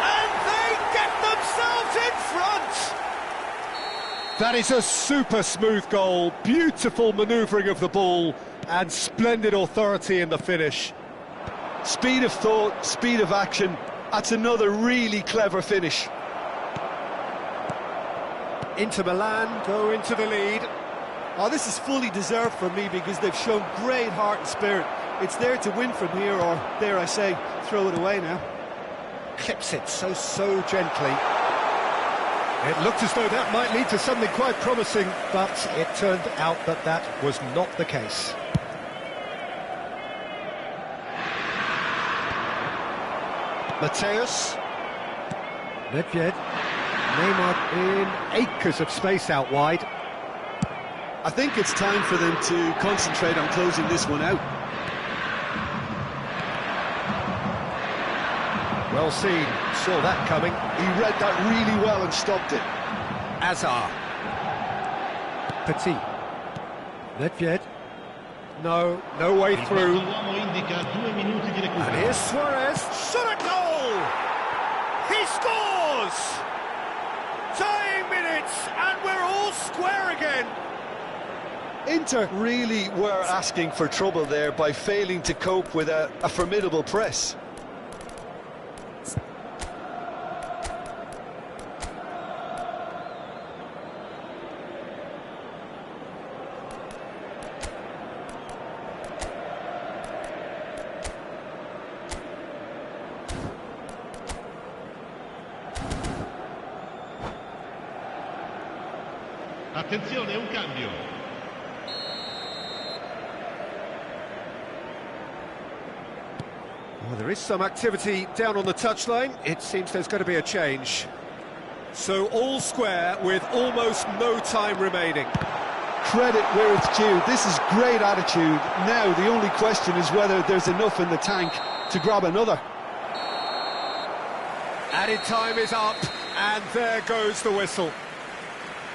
And they get themselves in front! That is a super smooth goal. Beautiful manoeuvring of the ball. And splendid authority in the finish. Speed of thought, speed of action. That's another really clever finish. Inter Milan go into the lead. Oh, this is fully deserved for me because they've shown great heart and spirit. It's there to win from here, or dare I say, throw it away now. Clips it so gently. It looked as though that might lead to something quite promising, but it turned out that that was not the case. Mateus. Nedved. Neymar in acres of space out wide. I think it's time for them to concentrate on closing this one out. Well seen, saw that coming. He read that really well and stopped it. Hazard. Petit. Nedved. No way through. And here's Suarez. Shot at goal! He scores! Dying minutes, and we're all square again. Inter really were asking for trouble there by failing to cope with a formidable press. Attenzione, un cambio. Well, there is some activity down on the touchline. It seems there's going to be a change. So all square with almost no time remaining. credit where it's due. This is great attitude. Now the only question is whether there's enough in the tank to grab another. Added time is up, and there goes the whistle.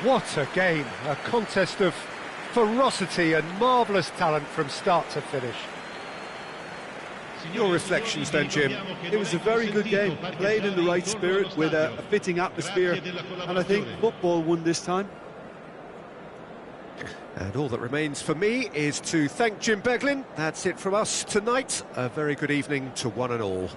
What a game, a contest of ferocity and marvellous talent from start to finish. Your reflections then, Jim? It was a very good game, played in the right spirit with a fitting atmosphere, and I think football won this time. And all that remains for me is to thank Jim Beglin. That's it from us tonight. A very good evening to one and all.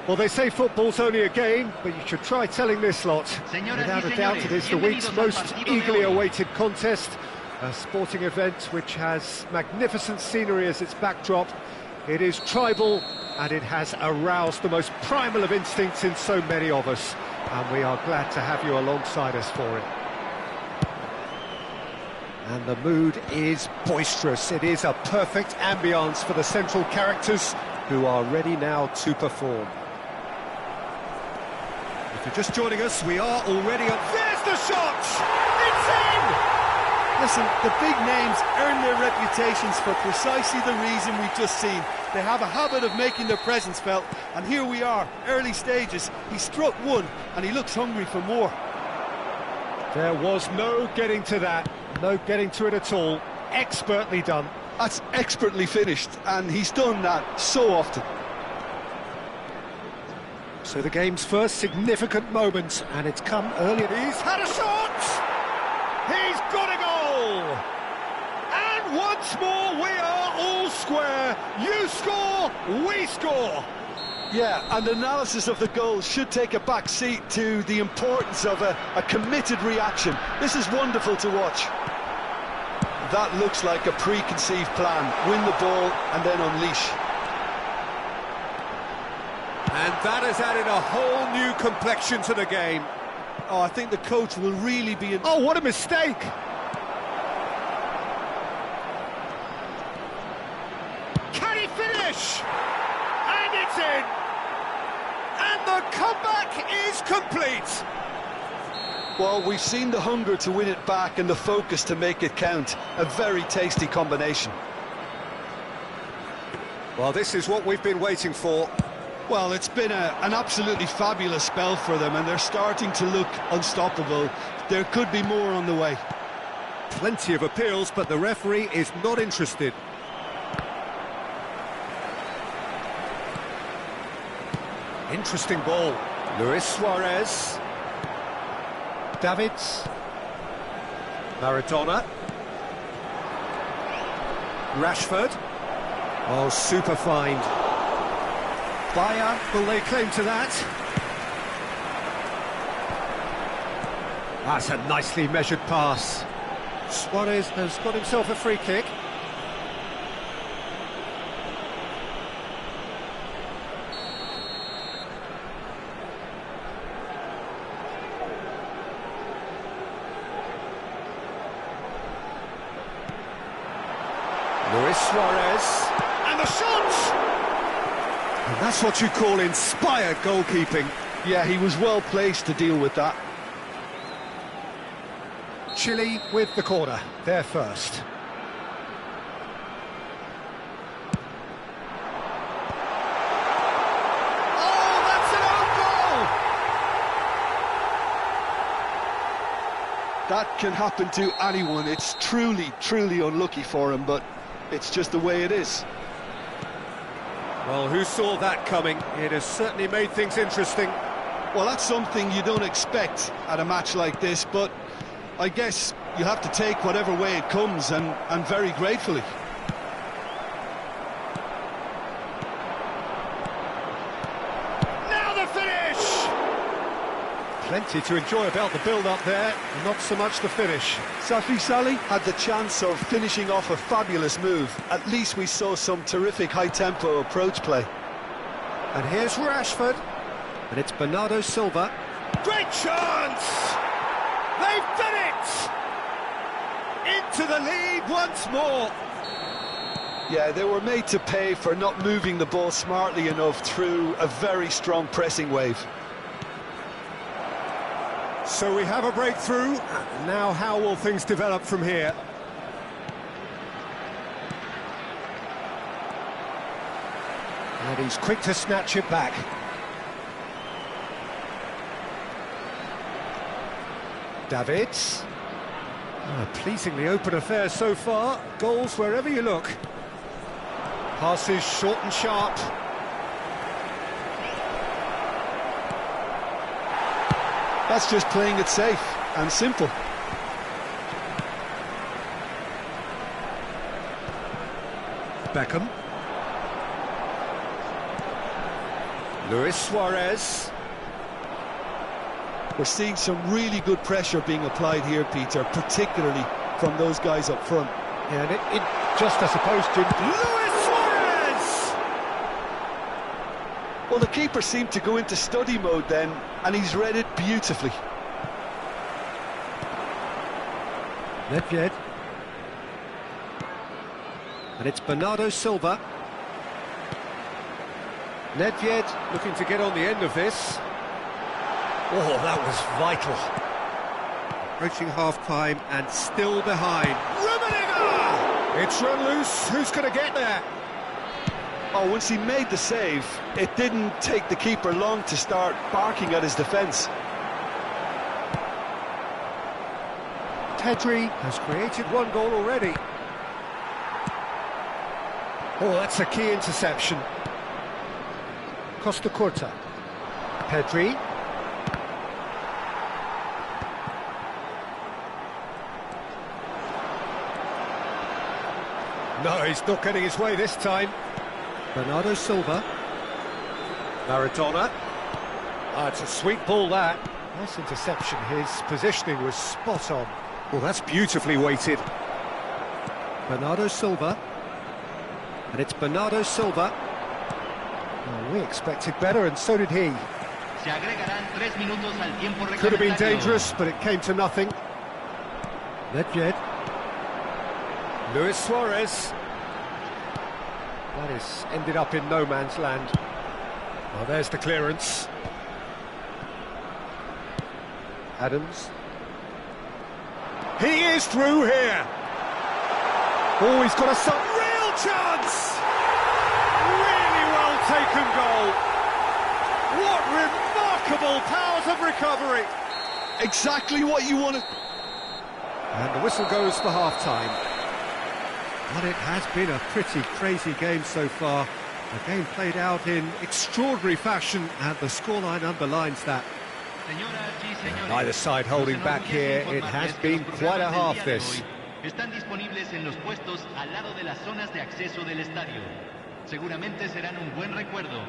Well, they say football's only a game, but you should try telling this lot. Without a doubt, it is the week's most eagerly awaited contest. A sporting event which has magnificent scenery as its backdrop. It is tribal, and it has aroused the most primal of instincts in so many of us. And we are glad to have you alongside us for it. And the mood is boisterous. It is a perfect ambience for the central characters, who are ready now to perform. If you're just joining us, we are already up. There's the shot! It's in! Listen, the big names earn their reputations for precisely the reason we've just seen. They have a habit of making their presence felt, and here we are, early stages. He struck one, and he looks hungry for more. There was no getting to that, no getting to it at all. Expertly done. That's expertly finished, and he's done that so often. So the game's first significant moment, and it's come early. He's had a shot! He's got a goal! And once more we are all square. You score, we score! Yeah, and analysis of the goal should take a back seat to the importance of a committed reaction. This is wonderful to watch. That looks like a preconceived plan. Win the ball and then unleash. And that has added a whole new complexion to the game. Oh, I think the coach will really be... Oh, what a mistake! Can he finish? And it's in! And the comeback is complete! Well, we've seen the hunger to win it back and the focus to make it count. A very tasty combination. Well, this is what we've been waiting for. Well, it's been an absolutely fabulous spell for them, and they're starting to look unstoppable. There could be more on the way. Plenty of appeals, but the referee is not interested. Interesting ball. Luis Suarez. Davids. Maradona. Rashford. Oh, super find. Bayern will lay claim to that. That's a nicely measured pass. Suarez has got himself a free kick. Luis Suarez. And the shot! And that's what you call inspired goalkeeping. Yeah, he was well placed to deal with that. Chile with the corner, they're first. Oh, that's an own goal! That can happen to anyone. It's truly, truly unlucky for him, but it's just the way it is. Well, who saw that coming? It has certainly made things interesting. Well, that's something you don't expect at a match like this, but I guess you have to take whatever way it comes, and very gratefully. Now the finish! Plenty to enjoy about the build-up there, not so much the finish. Safi Salih had the chance of finishing off a fabulous move. At least we saw some terrific high-tempo approach play. And here's Rashford, and it's Bernardo Silva. Great chance! They've done it! Into the lead once more. Yeah, they were made to pay for not moving the ball smartly enough through a very strong pressing wave. So we have a breakthrough. Now how will things develop from here? And he's quick to snatch it back. Davids. A pleasingly open affair so far. Goals wherever you look. Passes short and sharp. That's just playing it safe and simple. Beckham. Luis Suarez. We're seeing some really good pressure being applied here, Peter, particularly from those guys up front. Yeah, and it just, I suppose, Jim. Luis Suarez! Well, the keeper seemed to go into study mode then, and he's read it beautifully. Nedved. And it's Bernardo Silva. Nedved looking to get on the end of this. Oh, that was vital. Approaching half-time and still behind. Rummenigge! It's run loose. Who's going to get there? Oh, once he made the save, it didn't take the keeper long to start barking at his defence. Pedri has created one goal already. Oh, that's a key interception. Costa Curta. Pedri. No, he's not getting his way this time. Bernardo Silva. Maradona. Ah, it's a sweet ball, that. Nice interception. His positioning was spot on. Well, that's beautifully weighted. Bernardo Silva. And it's Bernardo Silva. Well, we expected better, and so did he. Could have been dangerous, but it came to nothing. Nedved. Luis Suarez. That is ended up in no man's land. Well, there's the clearance. Adams. He is through here. Oh, he's got a real chance. Really well taken goal. What remarkable powers of recovery. Exactly what you wanted. And the whistle goes for half-time. But it has been a pretty crazy game so far. The game played out in extraordinary fashion, and the scoreline underlines that. Neither side holding back here. It has been quite a half, this. Están disponibles en los puestos al lado de las zonas de acceso del estadio. Seguramente serán un buen recuerdo.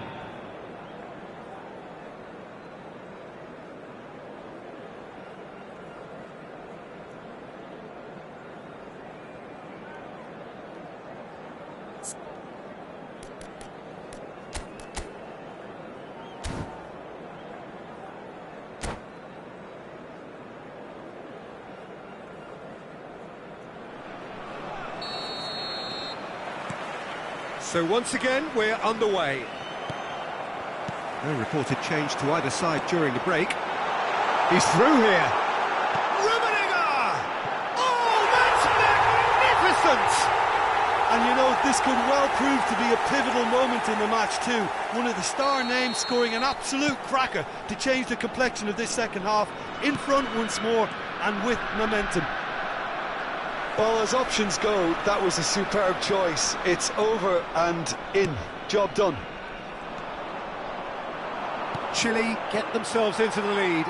So once again, we're underway. No reported change to either side during the break. He's through here. Rummenigge! Oh, that's magnificent! And you know, this could well prove to be a pivotal moment in the match too. One of the star names scoring an absolute cracker to change the complexion of this second half. In front once more and with momentum. Well, as options go, that was a superb choice. It's over and in. Job done. Chile get themselves into the lead.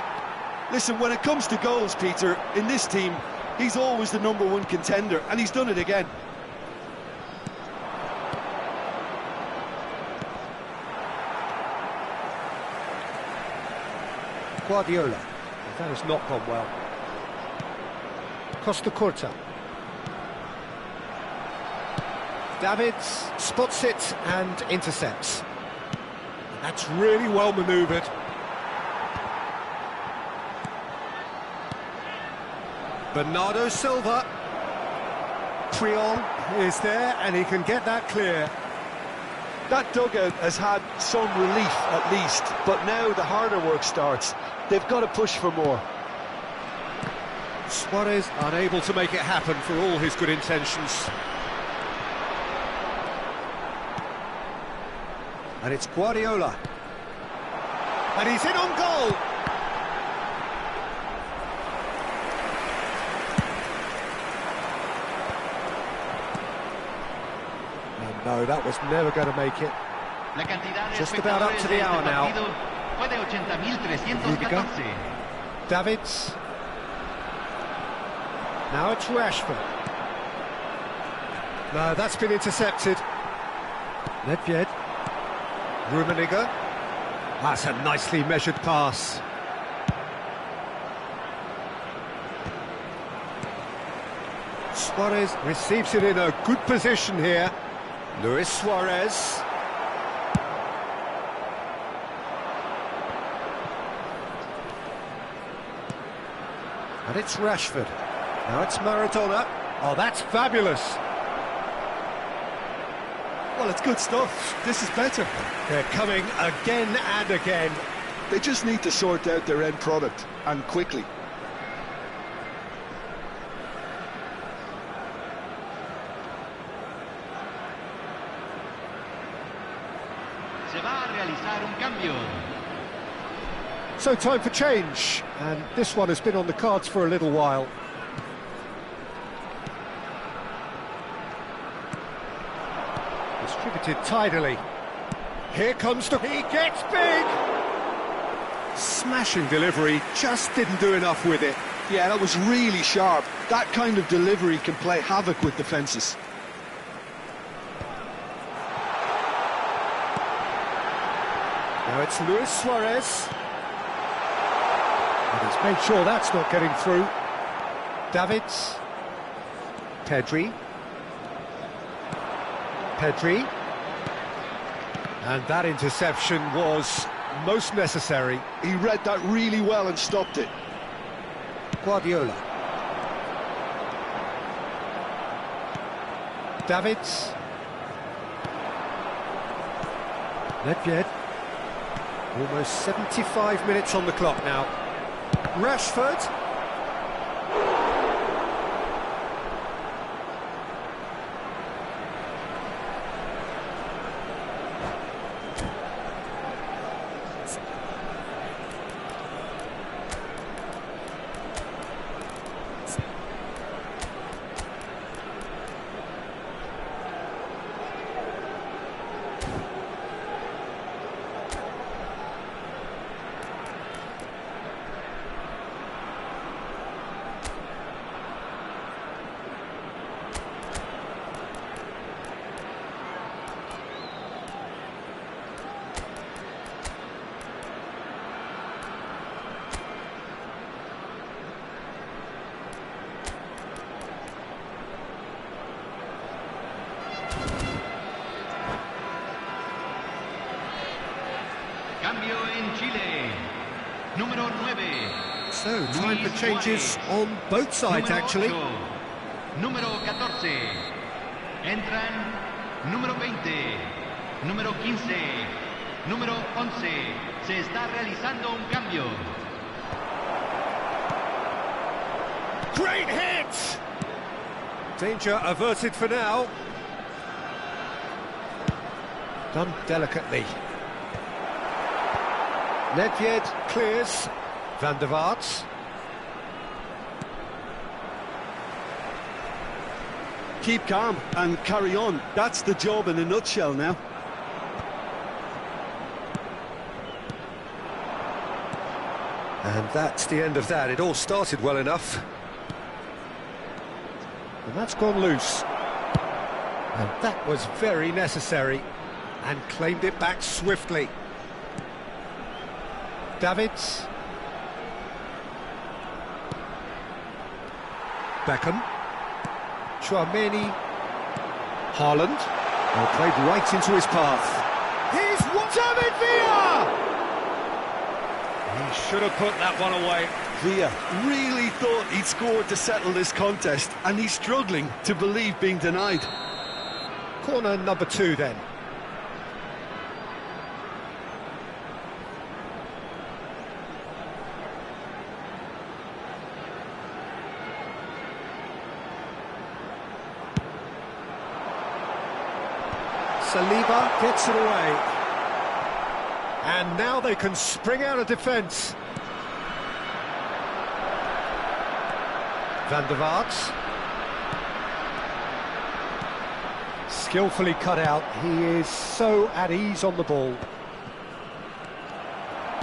Listen, when it comes to goals, Peter, in this team, he's always the #1 contender, and he's done it again. Guardiola. That has not gone well. Costa Curta. Davids spots it and intercepts. That's really well manoeuvred. Bernardo Silva. Triol is there and he can get that clear. That dugout has had some relief at least, but now the harder work starts. They've got to push for more. Suarez unable to make it happen for all his good intentions. And it's Guardiola. And he's in on goal. And no, that was never going to make it. Just about up to the hour now. Rudiger. Davids. Now it's Rashford. No, that's been intercepted. Nedved. Rummenigge. That's a nicely measured pass. Suarez receives it in a good position here. Luis Suarez. And it's Rashford. Now it's Maradona. Oh, that's fabulous. Well, it's good stuff. This is better. They're coming again and again. They just need to sort out their end product, and quickly. Se va a realizar un cambio. So time for change, and this one has been on the cards for a little while. Distributed tidily. Here comes the... He gets big! Smashing delivery, just didn't do enough with it. Yeah, that was really sharp. That kind of delivery can play havoc with defences. Now it's Luis Suarez. And he's made sure that's not getting through. Davids. Pedri. Pedri. And that interception was most necessary. He read that really well and stopped it. Guardiola. Davids. Nedved. Almost 75 minutes on the clock now. Rashford. Cambio en Chile. Número 9. So, time for changes on both sides, Número actually. 8. Número 14. Entran número 20. Número 15. Número 11. Se está realizando un cambio. Great hit! Danger averted for now. Done delicately. Nedved clears. Van der Vaart. Keep calm and carry on. That's the job in a nutshell now. And that's the end of that. It all started well enough. And that's gone loose. And that was very necessary. And claimed it back swiftly. Davids. Beckham. Chouameni. Haaland. Well, played right into his path. He's David Villa! He should have put that one away. Villa really thought he'd scored to settle this contest, and he's struggling to believe being denied. Corner number 2 then. Saliba gets it away. And now they can spring out of defence. Van der Vaart. Skillfully cut out. He is so at ease on the ball.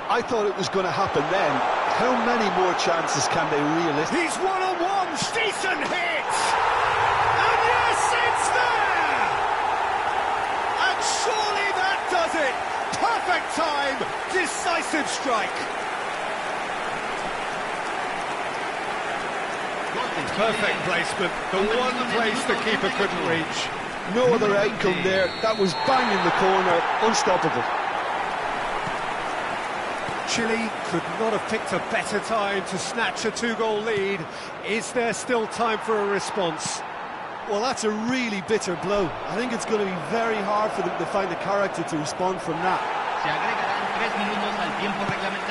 I thought it was going to happen then. How many more chances can they realistically? He's one-on-one, decent hit! And yes, it's there! And surely that does it! Perfect time, decisive strike. Perfect placement, the one place the keeper couldn't reach. No other outcome there. That was bang in the corner, unstoppable. Chile could not have picked a better time to snatch a two-goal lead. Is there still time for a response? Well, that's a really bitter blow. I think it's going to be very hard for them to find the character to respond from that.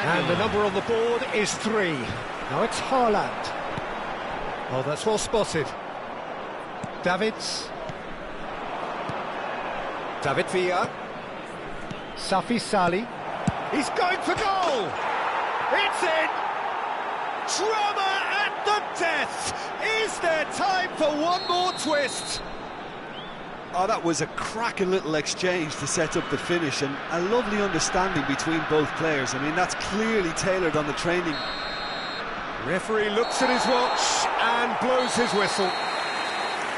And the number on the board is 3. Now it's Haaland. Oh, that's well spotted. Davids. David Villa. Safi Salih. He's going for goal! It's in! Drama at the death! Is there time for one more twist? Oh, that was a cracking little exchange to set up the finish, and a lovely understanding between both players. I mean, that's clearly tailored on the training. Referee looks at his watch and blows his whistle.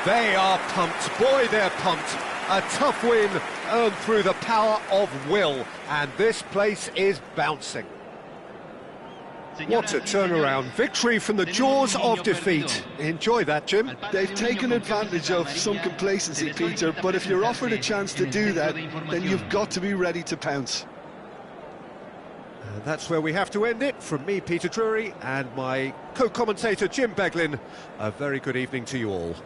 They are pumped. Boy, they're pumped. A tough win earned through the power of will, and this place is bouncing. What a turnaround. Victory from the jaws of defeat. Enjoy that, Jim. They've taken advantage of some complacency, Peter, but if you're offered a chance to do that, then you've got to be ready to pounce. And that's where we have to end it. From me, Peter Drury, and my co-commentator, Jim Beglin, a very good evening to you all.